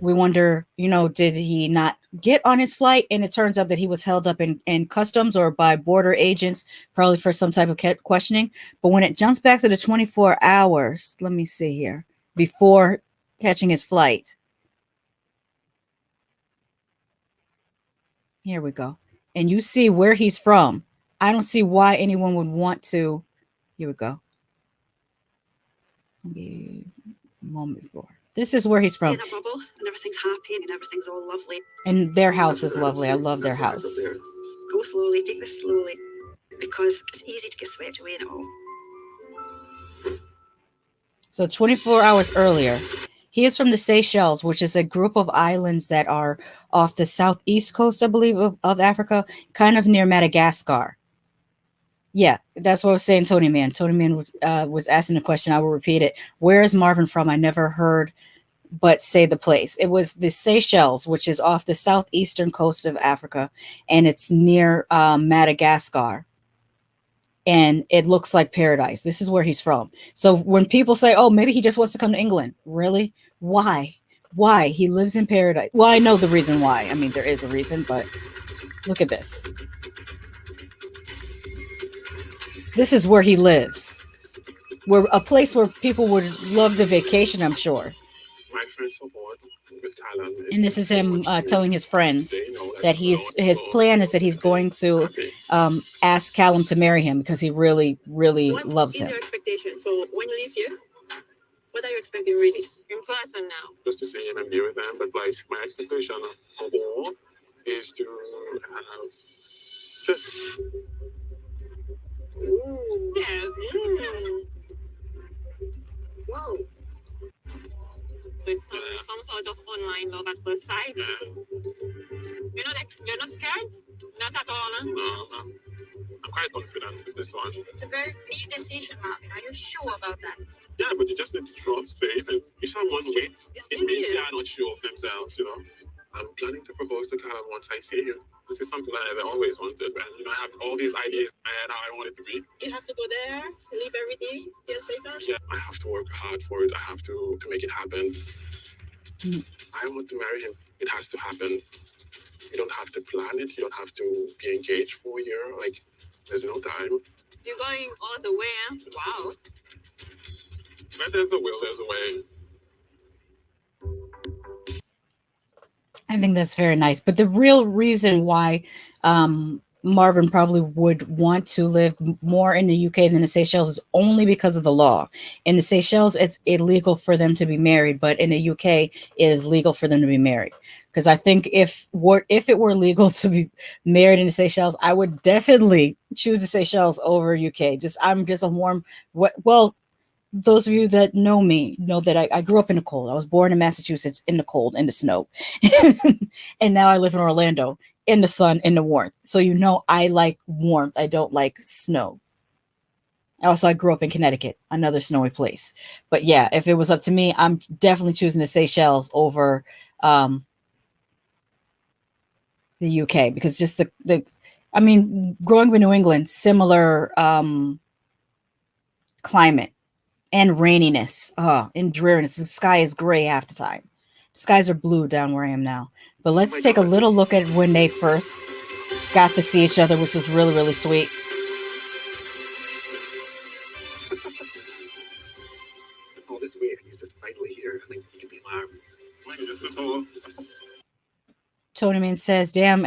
We wonder, did he not get on his flight? And it turns out that he was held up in customs or by border agents, probably for some type of questioning. But when it jumps back to the 24 hours, let me see here, before catching his flight. Here we go. And you see where he's from. I don't see why anyone would want to. Here we go. Maybe a moment before. This is where he's from. In a bubble, and everything's happy, and everything's all lovely. And their house is lovely. I love their house. Go slowly, take this slowly, because it's easy to get swept away in it all. So 24 hours earlier, he is from the Seychelles, which is a group of islands that are off the southeast coast, I believe, of Africa, kind of near Madagascar. Yeah, that's what I was saying, Tony Man. Tony Man was asking the question. I will repeat it. Where is Marvin from? I never heard but say the place. It was the Seychelles, which is off the southeastern coast of Africa, and it's near Madagascar. And it looks like paradise. This is where he's from. So when people say, oh, maybe he just wants to come to England, really? Why? Why? He lives in paradise. Well, I know the reason why. I mean, there is a reason, but look at this. This is where he lives. Where a place where people would love to vacation, I'm sure. My friend support with Calum. And this is him telling his friends that his plan is that he's going to ask Calum to marry him because he really, really loves him. What is your expectation for when you leave here? What are you expecting really in person now? Just to see him and be with them, but like my expectation for all is to have just. Ooh. Yeah. Wow. So it's some sort of online love at first sight. You're not scared? Not at all, huh? No. I'm quite confident with this one. It's a very big decision, Marvin. Are you sure about that? Yeah, but you just need to trust faith. And if someone waits, it means they are not sure of themselves, you know. I'm planning to propose to Calum once I see him. This is something that I've always wanted, and I have all these ideas in my head how I want it to be. You have to go there, leave everything, and say that? Yeah, I have to work hard for it. I have to make it happen. I want to marry him. It has to happen. You don't have to plan it. You don't have to be engaged for a year. Like, there's no time. You're going all the way, huh? Wow. Where there's a will, there's a way. I think that's very nice. But the real reason why Marvin probably would want to live more in the UK than the Seychelles is only because of the law. In the Seychelles, it's illegal for them to be married, but in the UK, it is legal for them to be married. Because I think if it were legal to be married in the Seychelles, I would definitely choose the Seychelles over UK. I'm just a warm, well, those of you that know me know that I grew up in the cold. I was born in Massachusetts in the cold, in the snow. And now I live in Orlando in the sun, in the warmth. So you know I like warmth. I don't like snow. Also, I grew up in Connecticut, another snowy place. But yeah, if it was up to me, I'm definitely choosing the Seychelles over the UK, because just I mean, growing up in New England, similar climate. And raininess, and dreariness. The sky is gray half the time. The skies are blue down where I am now. But let's take a little look at when they first got to see each other, which was really, really sweet. All this way, he's just finally here. I think he can be my Tony Man says, damn,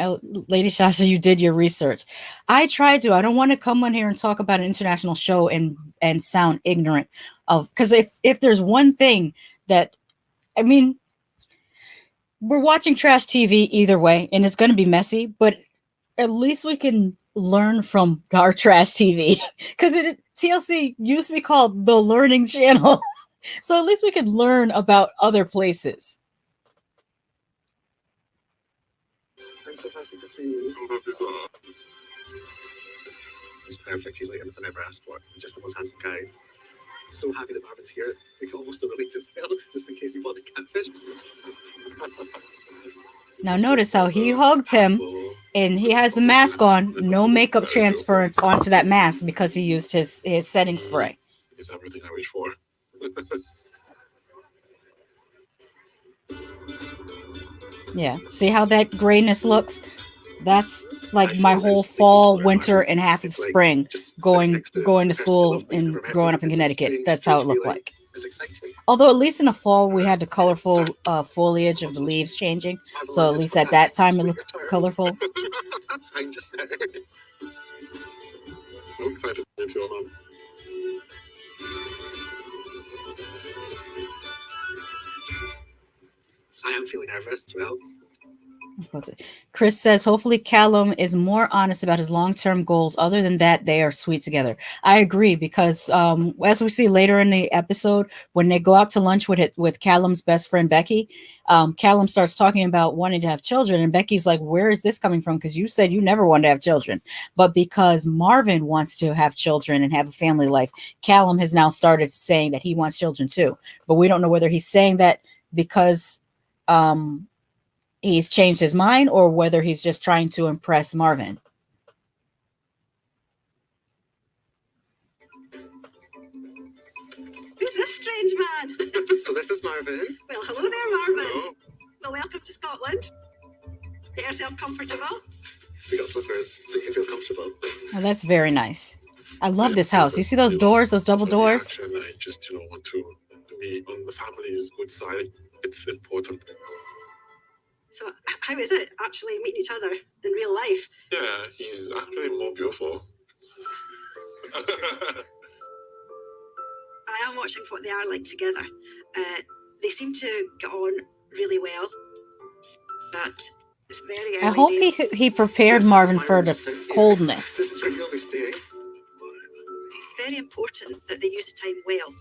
Lady Shasha, you did your research. I tried to. I don't want to come on here and talk about an international show and sound ignorant of, because if there's one thing that, I mean, we're watching trash TV either way, and it's going to be messy, but at least we can learn from our trash TV, because TLC used to be called the Learning Channel. So at least we could learn about other places. I'm so happy to see you. He's perfect. He's like everything I ever asked for. He's just the most handsome guy. I'm so happy that Marvin's here. We can almost delete this mail just in case he bought the catfish. Now notice how he hugged him, and he has the mask on. No makeup transference onto that mask because he used his setting spray. It's everything I wish for. Yeah, see how that grayness looks? That's like my whole fall, winter, and half of spring going to school and growing up in Connecticut. That's how it looked like. Although at least in the fall we had the colorful foliage of the leaves changing, so at least at that time it looked colorful. I'm excited to meet your mom. I am feeling nervous as well. Chris says, hopefully Calum is more honest about his long-term goals. Other than that, they are sweet together. I agree, because as we see later in the episode, when they go out to lunch with Calum's best friend, Becky, Calum starts talking about wanting to have children. And Becky's like, where is this coming from? Because you said you never wanted to have children. But because Marvin wants to have children and have a family life, Calum has now started saying that he wants children too. But we don't know whether he's saying that because he's changed his mind, or whether he's just trying to impress Marvin. Who's this strange man? So this is Marvin. Well, hello there, Marvin. Hello. Well, welcome to Scotland. Get yourself comfortable. We got slippers, so you can feel comfortable. Oh, that's very nice. I love this house. You see those doors, those double doors? And I just, want to be on the family's good side. It's important. So, how is it actually meeting each other in real life? Yeah, he's actually more beautiful. I am watching what they are like together. They seem to get on really well, but it's very early I hope days. he prepared Marvin for the coldness. This is where you'll be staying. It's very important that they use the time well.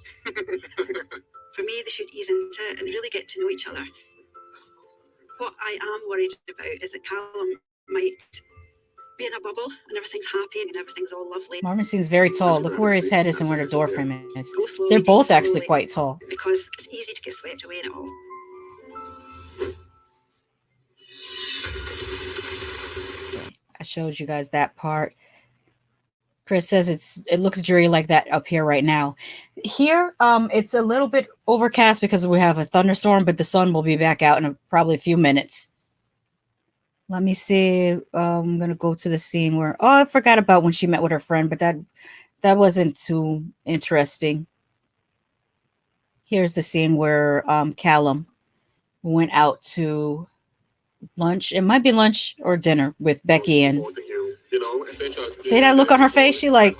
For me, they should ease into it and really get to know each other. What I am worried about is that Calum might be in a bubble and everything's happy and everything's all lovely. Marvin seems very tall. Look where his head is and where the door frame is. Go slowly, They're take both it actually slowly, quite tall. because it's easy to get swept away in it all. I showed you guys that part. Chris says it looks dreary like that up here right now. Here, it's a little bit overcast because we have a thunderstorm, but the sun will be back out in probably a few minutes. Let me see. I'm gonna go to the scene where I forgot about when she met with her friend, but that wasn't too interesting. Here's the scene where Calum went out to lunch. It might be lunch or dinner with Becky and. See that look on her face? She like,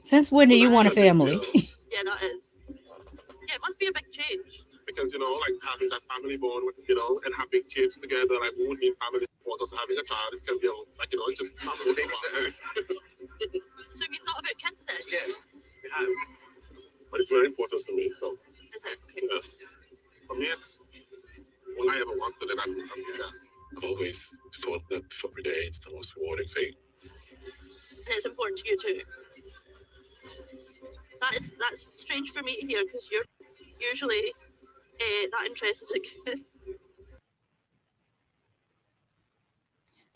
since when do you want a family? Yeah, that is. Yeah, it must be a big change. Because, like having that family bond with, and having kids together, like we would need family support. Also having a child, it can be like, it's just Mom's a babysitter. So have you thought about kids then? Yeah, we have. But it's very important for me. So, Is it? Okay. yes. For me, it's all I ever wanted, and I've always thought that for every day it's the most rewarding thing. And it's important to you too. That's strange for me to hear because you're usually that interested.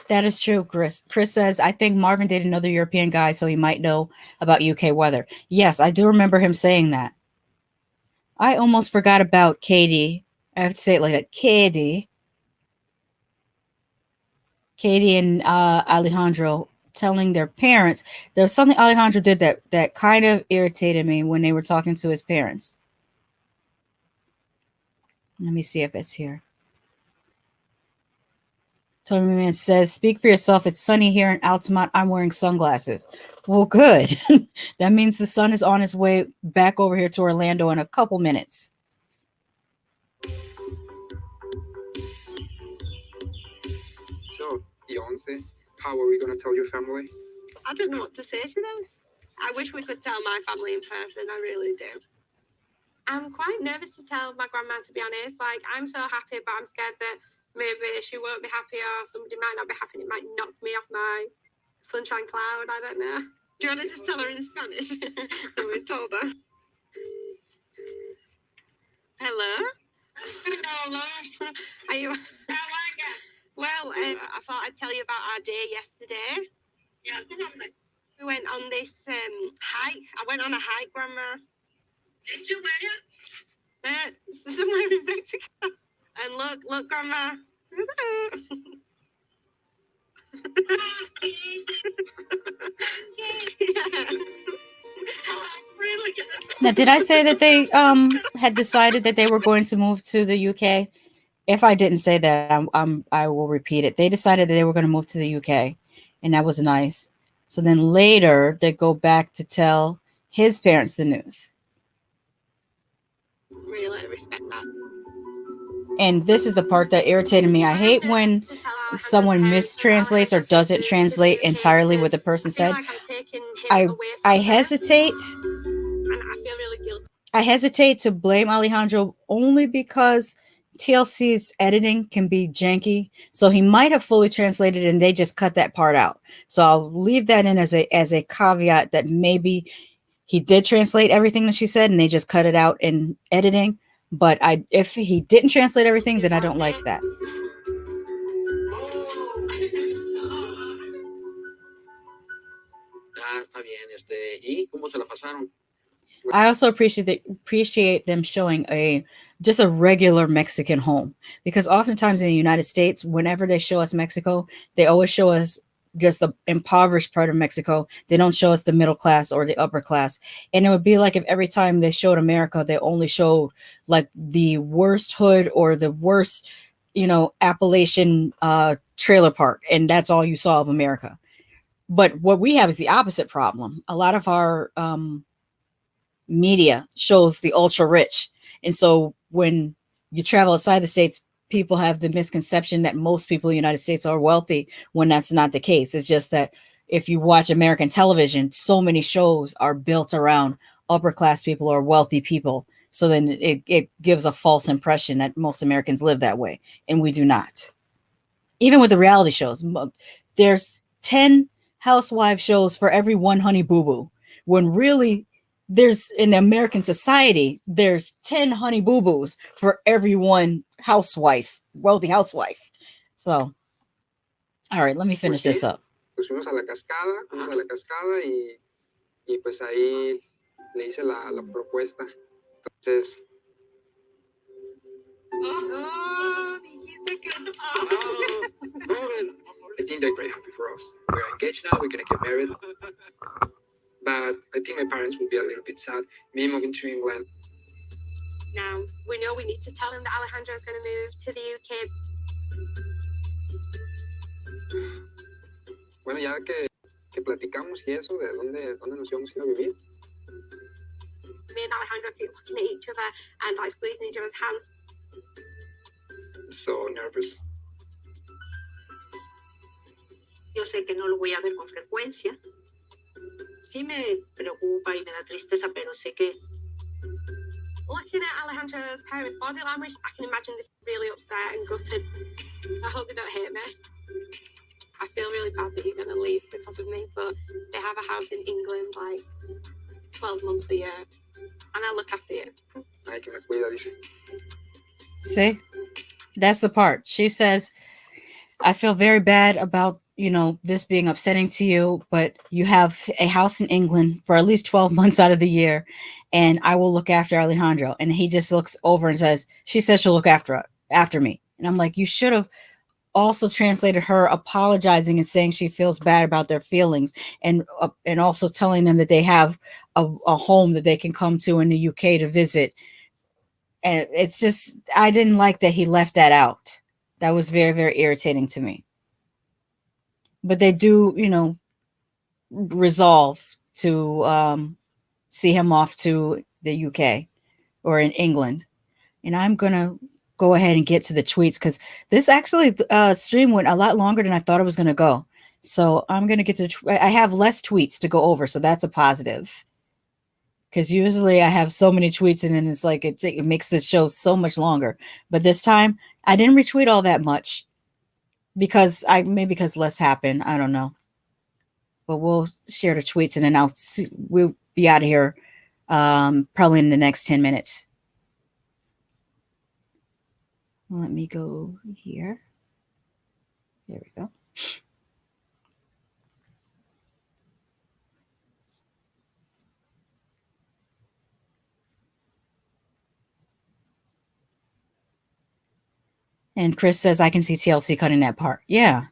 That is true, Chris. Chris says, I think Marvin dated another European guy, so he might know about UK weather. Yes, I do remember him saying that. I almost forgot about Kady. I have to say it like that. Kady. Kady and Alejandro telling their parents. There was something Alejandro did that kind of irritated me when they were talking to his parents. Let me see if it's here. Tommy Man says, speak for yourself. It's sunny here in Altamont. I'm wearing sunglasses. Well, good. That means the sun is on its way back over here to Orlando in a couple minutes. So, Fiance, how are we going to tell your family? I don't know what to say to them. I wish we could tell my family in person. I really do. I'm quite nervous to tell my grandma, to be honest. Like, I'm so happy, but I'm scared that maybe she won't be happy or somebody might not be happy and it might knock me off my sunshine cloud. I don't know. Do you want to just tell her in Spanish? And we told her. Hello? Are you? Well, I thought I'd tell you about our day yesterday. Yeah, we went on this hike. I went on a hike, Grandma. Did you where? Somewhere in Mexico. And look, Grandma. Now, did I say that they had decided that they were going to move to the UK? If I didn't say that, I will repeat it. They decided that they were going to move to the UK, and that was nice. So then later, they go back to tell his parents the news. Really respect that. And this is the part that irritated me. I hate when someone mistranslates or doesn't translate entirely what the person said. I hesitate. And I feel really guilty. I hesitate to blame Alejandro only because TLC's editing can be janky. So he might have fully translated and they just cut that part out. So I'll leave that in as a caveat that maybe he did translate everything that she said and they just cut it out in editing. But if he didn't translate everything, then I don't like that. Está bien, ¿y cómo se la pasaron? I also appreciate them showing just a regular Mexican home, because oftentimes in the United States, whenever they show us Mexico, they always show us just the impoverished part of Mexico. They don't show us the middle class or the upper class. And it would be like if every time they showed America, they only showed like the worst hood or the worst, Appalachian trailer park, and that's all you saw of America. But what we have is the opposite problem. A lot of our media shows the ultra rich. And so when you travel outside the States, people have the misconception that most people in the United States are wealthy, when that's not the case. It's just that if you watch American television, so many shows are built around upper class people or wealthy people. So then it gives a false impression that most Americans live that way. And we do not. Even with the reality shows, there's 10 housewife shows for every one Honey Boo Boo, when really there's, in American society, there's 10 Honey Boo Boos for every one wealthy housewife. So, all right, let me finish this up. Pues fuimos a la cascada, y pues ahí le hice la propuesta. Entonces... I think they're very happy for us. We're engaged now, we're gonna get married. But I think my parents will be a little bit sad, me moving to England. Now, we know we need to tell him that Alejandro is going to move to the UK. Bueno, ya que platicamos y eso, de dónde nos íbamos a ir a vivir. Me and Alejandro keep looking at each other and like squeezing each other's hands. I'm so nervous. Yo sé que no lo voy a ver con frecuencia. Sí me preocupa y me da tristeza, pero sé que... Looking at Alejandro's parents' body language, I can imagine they're really upset and gutted. I hope they don't hate me. I feel really bad that you're going to leave because of me, but they have a house in England like 12 months a year, and I look after you. Ay, que me cuida, dice. See? That's the part. She says, I feel very bad about, this being upsetting to you, but you have a house in England for at least 12 months out of the year, and I will look after Alejandro. And he just looks over and says, she says she'll look after me. And I'm like, you should have also translated her apologizing and saying she feels bad about their feelings, and also telling them that they have a home that they can come to in the UK to visit. And it's just, I didn't like that he left that out. That was very, very irritating to me. But they do, resolve to see him off to the UK or in England. And I'm going to go ahead and get to the tweets, because this actually stream went a lot longer than I thought it was going to go. So I'm going to get to I have less tweets to go over, so that's a positive. Because usually I have so many tweets and then it's like it makes the show so much longer. But this time I didn't retweet all that much because less happened. I don't know. But we'll share the tweets and then we'll be out of here probably in the next 10 minutes. Let me go here. There we go. And Chris says, I can see TLC cutting that part. Yeah.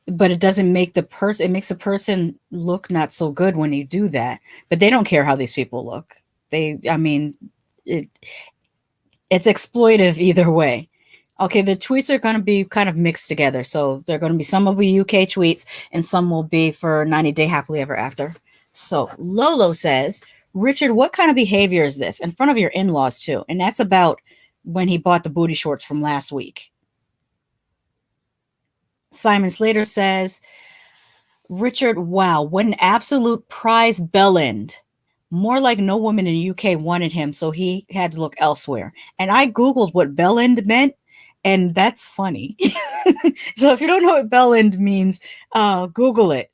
But it doesn't make it makes the person look not so good when you do that. But they don't care how these people look. It's exploitive either way. Okay, the tweets are going to be kind of mixed together. So they're going to be, some will be UK tweets and some will be for 90 Day Happily Ever After. So Lolo says, Richard, what kind of behavior is this? In front of your in-laws too. And that's about when he bought the booty shorts from last week. Simon Slater says, Richard, wow, what an absolute prize bellend. More like no woman in the UK wanted him, so he had to look elsewhere. And I Googled what bellend meant, and that's funny. So if you don't know what bellend means, Google it.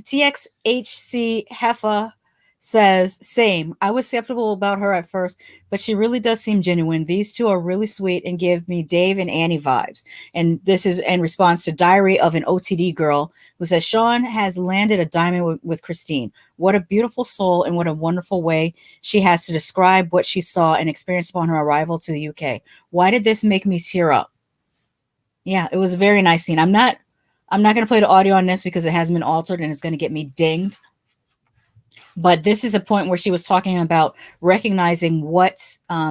TXHC Heffa says, same. I was skeptical about her at first, but she really does seem genuine. These two are really sweet and give me Dave and Annie vibes. And this is in response to Diary of an OTD Girl, who says, Sean has landed a diamond with Christine. What a beautiful soul, and what a wonderful way she has to describe what she saw and experienced upon her arrival to the UK. Why did this make me tear up? Yeah, it was a very nice scene. I'm not going to play the audio on this because it hasn't been altered and it's going to get me dinged. But this is the point where she was talking about recognizing what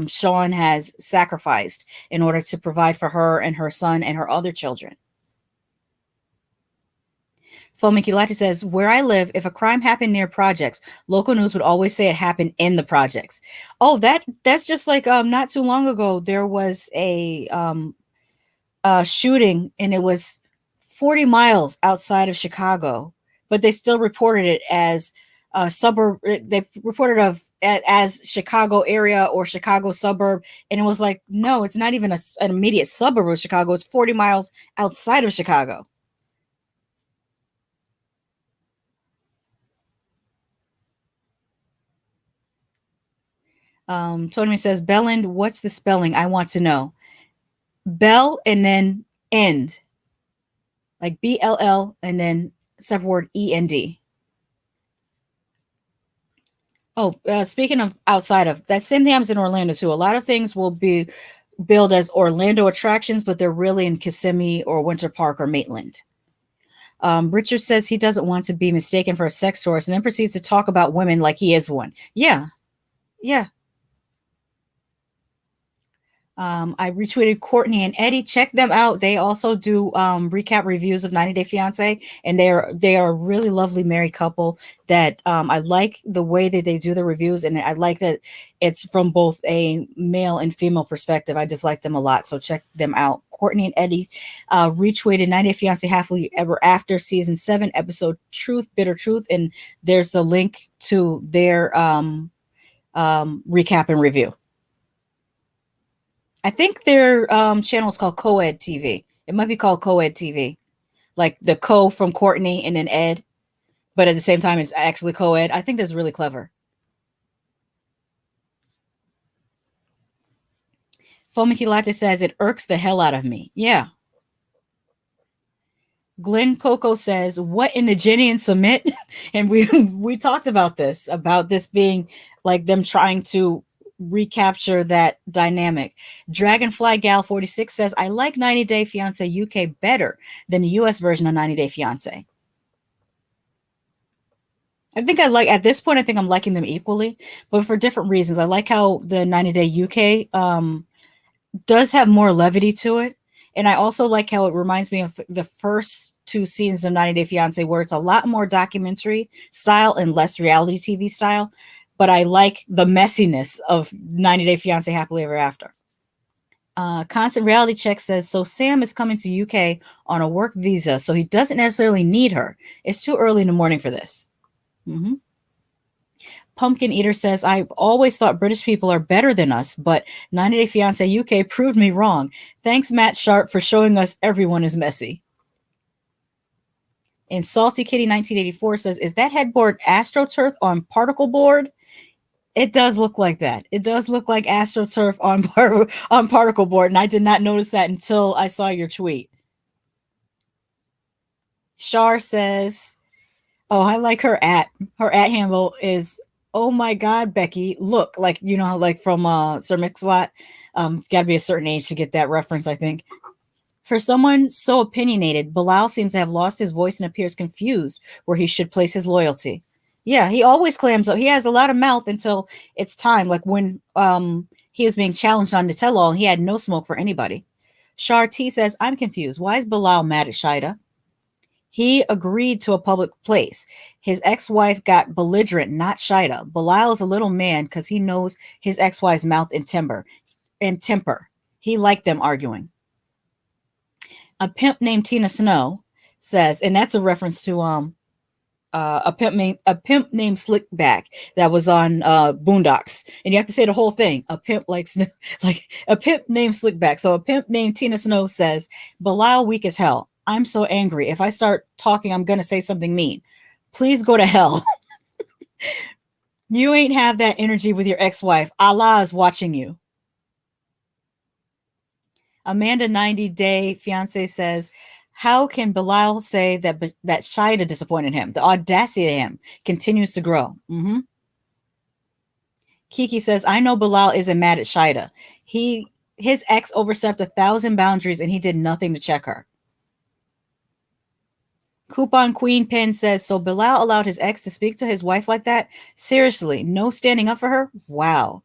Sean has sacrificed in order to provide for her and her son and her other children. Fomikilati says, where I live, if a crime happened near projects, local news would always say it happened in the projects. Oh, that's just like not too long ago, there was a shooting, and it was 40 miles outside of Chicago, but they still reported it as a suburb. They reported as Chicago area or Chicago suburb, and it was like, no, it's not even an immediate suburb of Chicago. It's 40 miles outside of Chicago. Tony says, Belland, what's the spelling? I want to know. Bell and then end. Like BLL and then separate word END. Oh, speaking of outside of, that same thing happens in Orlando too. A lot of things will be billed as Orlando attractions, but they're really in Kissimmee or Winter Park or Maitland. Richard says he doesn't want to be mistaken for a sex tourist and then proceeds to talk about women like he is one. Yeah. Yeah. I retweeted Courtney and Eddie. Check them out. They also do recap reviews of 90 Day Fiance, and they are a really lovely married couple that I like the way that they do the reviews, and I like that it's from both a male and female perspective. I just like them a lot, so check them out. Courtney and Eddie retweeted 90 Day Fiance Happily Ever After season 7 episode Truth, Bitter Truth, and there's the link to their recap and review. I think their channel is called Co-Ed TV. It might be called Co-Ed TV. Like the co from Courtney and then Ed. But at the same time, it's actually Co-Ed. I think that's really clever. Fomiki Latte says, it irks the hell out of me. Yeah. Glenn Coco says, what in the Jenny and Samit? And we talked about this being like them trying to recapture that dynamic. Dragonfly Gal 46 says, I like 90 Day Fiance UK better than the US version of 90 Day Fiance. At this point, I think I'm liking them equally, but for different reasons. I like how the 90 Day UK does have more levity to it. And I also like how it reminds me of the first 2 seasons of 90 Day Fiance, where it's a lot more documentary style and less reality TV style. But I like the messiness of 90 Day Fiance Happily Ever After. Constant Reality Check says, so Sam is coming to UK on a work visa, so he doesn't necessarily need her. It's too early in the morning for this. Mm-hmm. Pumpkin Eater says, I've always thought British people are better than us, but 90 Day Fiance UK proved me wrong. Thanks, Matt Sharp, for showing us everyone is messy. And Salty Kitty 1984 says, is that headboard AstroTurf on particle board? It does look like that. It does look like AstroTurf on particle board, and I did not notice that until I saw your tweet. Shar says, oh, I like her at handle is, oh my God, Becky, look, like, you know, like from Sir Mix-a-Lot. Gotta be a certain age to get that reference, I think. For someone so opinionated, Bilal seems to have lost his voice and appears confused where he should place his loyalty. Yeah, he always clams up. He has a lot of mouth until it's time. Like when he is being challenged on the tell-all, he had no smoke for anybody. Shar T says, I'm confused. Why is Bilal mad at Shahida? He agreed to a public place. His ex-wife got belligerent, not Shahida. Bilal is a little man because he knows his ex-wife's mouth and temper. He liked them arguing. A pimp named Tina Snow says, and that's a reference to a pimp named Slickback that was on Boondocks, and you have to say the whole thing. A pimp like a pimp named Slickback. So a pimp named Tina Snow says, Bilal weak as hell. I'm so angry. If I start talking, I'm gonna say something mean. Please go to hell. You ain't have that energy with your ex-wife. Allah is watching you. Amanda 90 Day Fiance says, how can Bilal say that Shaeeda disappointed him? The audacity of him continues to grow. Kiki says, I know Bilal isn't mad at Shaeeda. His ex overstepped 1,000 boundaries and he did nothing to check her. Coupon Queen Pin says, so Bilal allowed his ex to speak to his wife like that? Seriously, no standing up for her? Wow.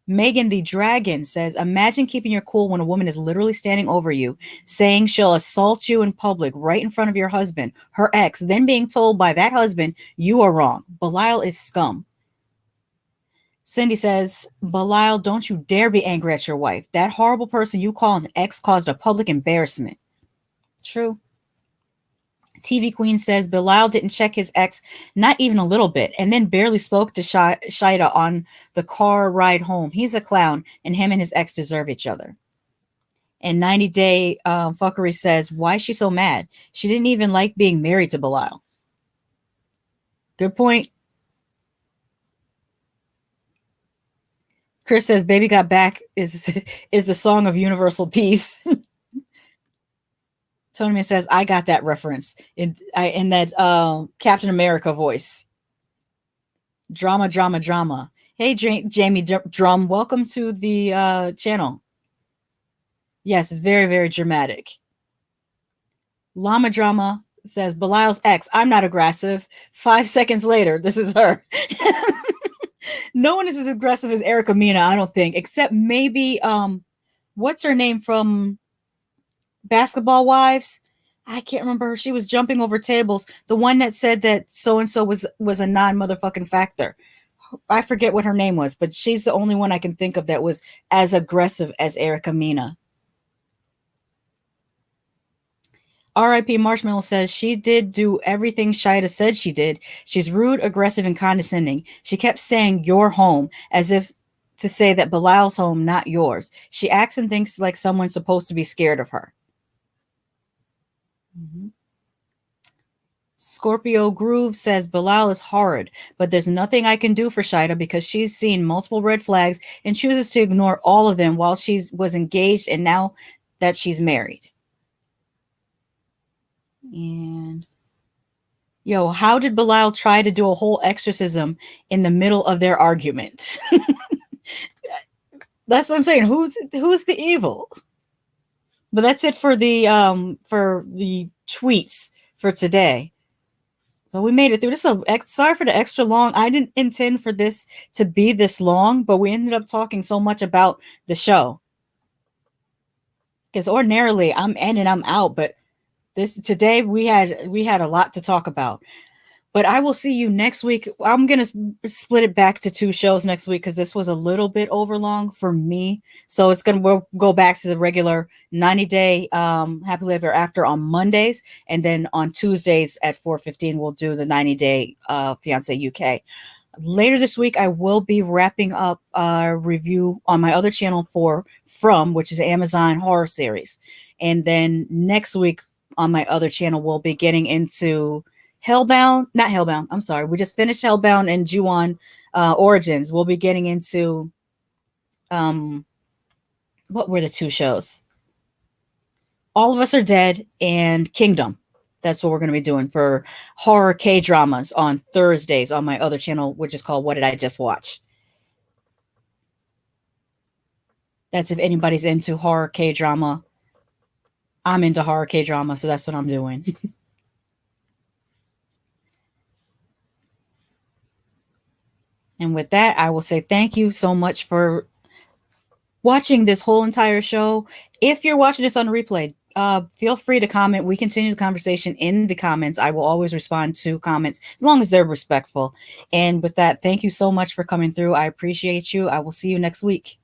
Megan the Dragon says, imagine keeping your cool when a woman is literally standing over you, saying she'll assault you in public right in front of your husband, her ex, then being told by that husband, you are wrong. Bilal is scum. Cindy says, Bilal, don't you dare be angry at your wife. That horrible person you call an ex caused a public embarrassment. True. TV Queen says Bilal didn't check his ex, not even a little bit, and then barely spoke to Shahida on the car ride home. He's a clown, and him and his ex deserve each other. And 90 Day Fuckery says, why is she so mad? She didn't even like being married to Bilal. Good point. Chris says, Baby Got Back is the song of universal peace. Tony says, I got that reference in that Captain America voice. Drama, drama, drama. Hey, Jamie Drum, welcome to the channel. Yes, it's very, very dramatic. Llama Drama says, Bilal's ex, I'm not aggressive. 5 seconds later, this is her. No one is as aggressive as Erica Mena, I don't think, except maybe, what's her name from Basketball Wives? I can't remember. She was jumping over tables. The one that said that so-and-so was a non-motherfucking factor. I forget what her name was, but she's the only one I can think of that was as aggressive as Erica Mena. R.I.P. Marshmallow says she did do everything Shahida said she did. She's rude, aggressive, and condescending. She kept saying your home as if to say that Bilal's home, not yours. She acts and thinks like someone's supposed to be scared of her. Scorpio Groove says Bilal is horrid, but there's nothing I can do for Shahida because she's seen multiple red flags and chooses to ignore all of them while she was engaged and now that she's married. And yo, how did Bilal try to do a whole exorcism in the middle of their argument? That's what I'm saying. Who's the evil? But that's it for the tweets for today. So we made it through. Sorry for the extra long. I didn't intend for this to be this long, but we ended up talking so much about the show. Because ordinarily I'm in and I'm out, but today we had a lot to talk about. But I will see you next week. I'm going to split it back to 2 shows next week because this was a little bit overlong for me. So we'll go back to the regular 90-day Happily Ever After on Mondays. And then on Tuesdays at 4:15, we'll do the 90-day Fiance UK. Later this week, I will be wrapping up a review on my other channel From, which is an Amazon horror series. And then next week on my other channel, we'll be getting into not Hellbound. I'm sorry. We just finished Hellbound and Ju-on Origins. We'll be getting into what were the 2 shows? All of Us Are Dead and Kingdom. That's what we're going to be doing for horror K-dramas on Thursdays on my other channel, which is called What Did I Just Watch? That's if anybody's into horror K-drama. I'm into horror K-drama, so that's what I'm doing. And with that, I will say thank you so much for watching this whole entire show. If you're watching this on replay, feel free to comment. We continue the conversation in the comments. I will always respond to comments as long as they're respectful. And with that, thank you so much for coming through. I appreciate you. I will see you next week.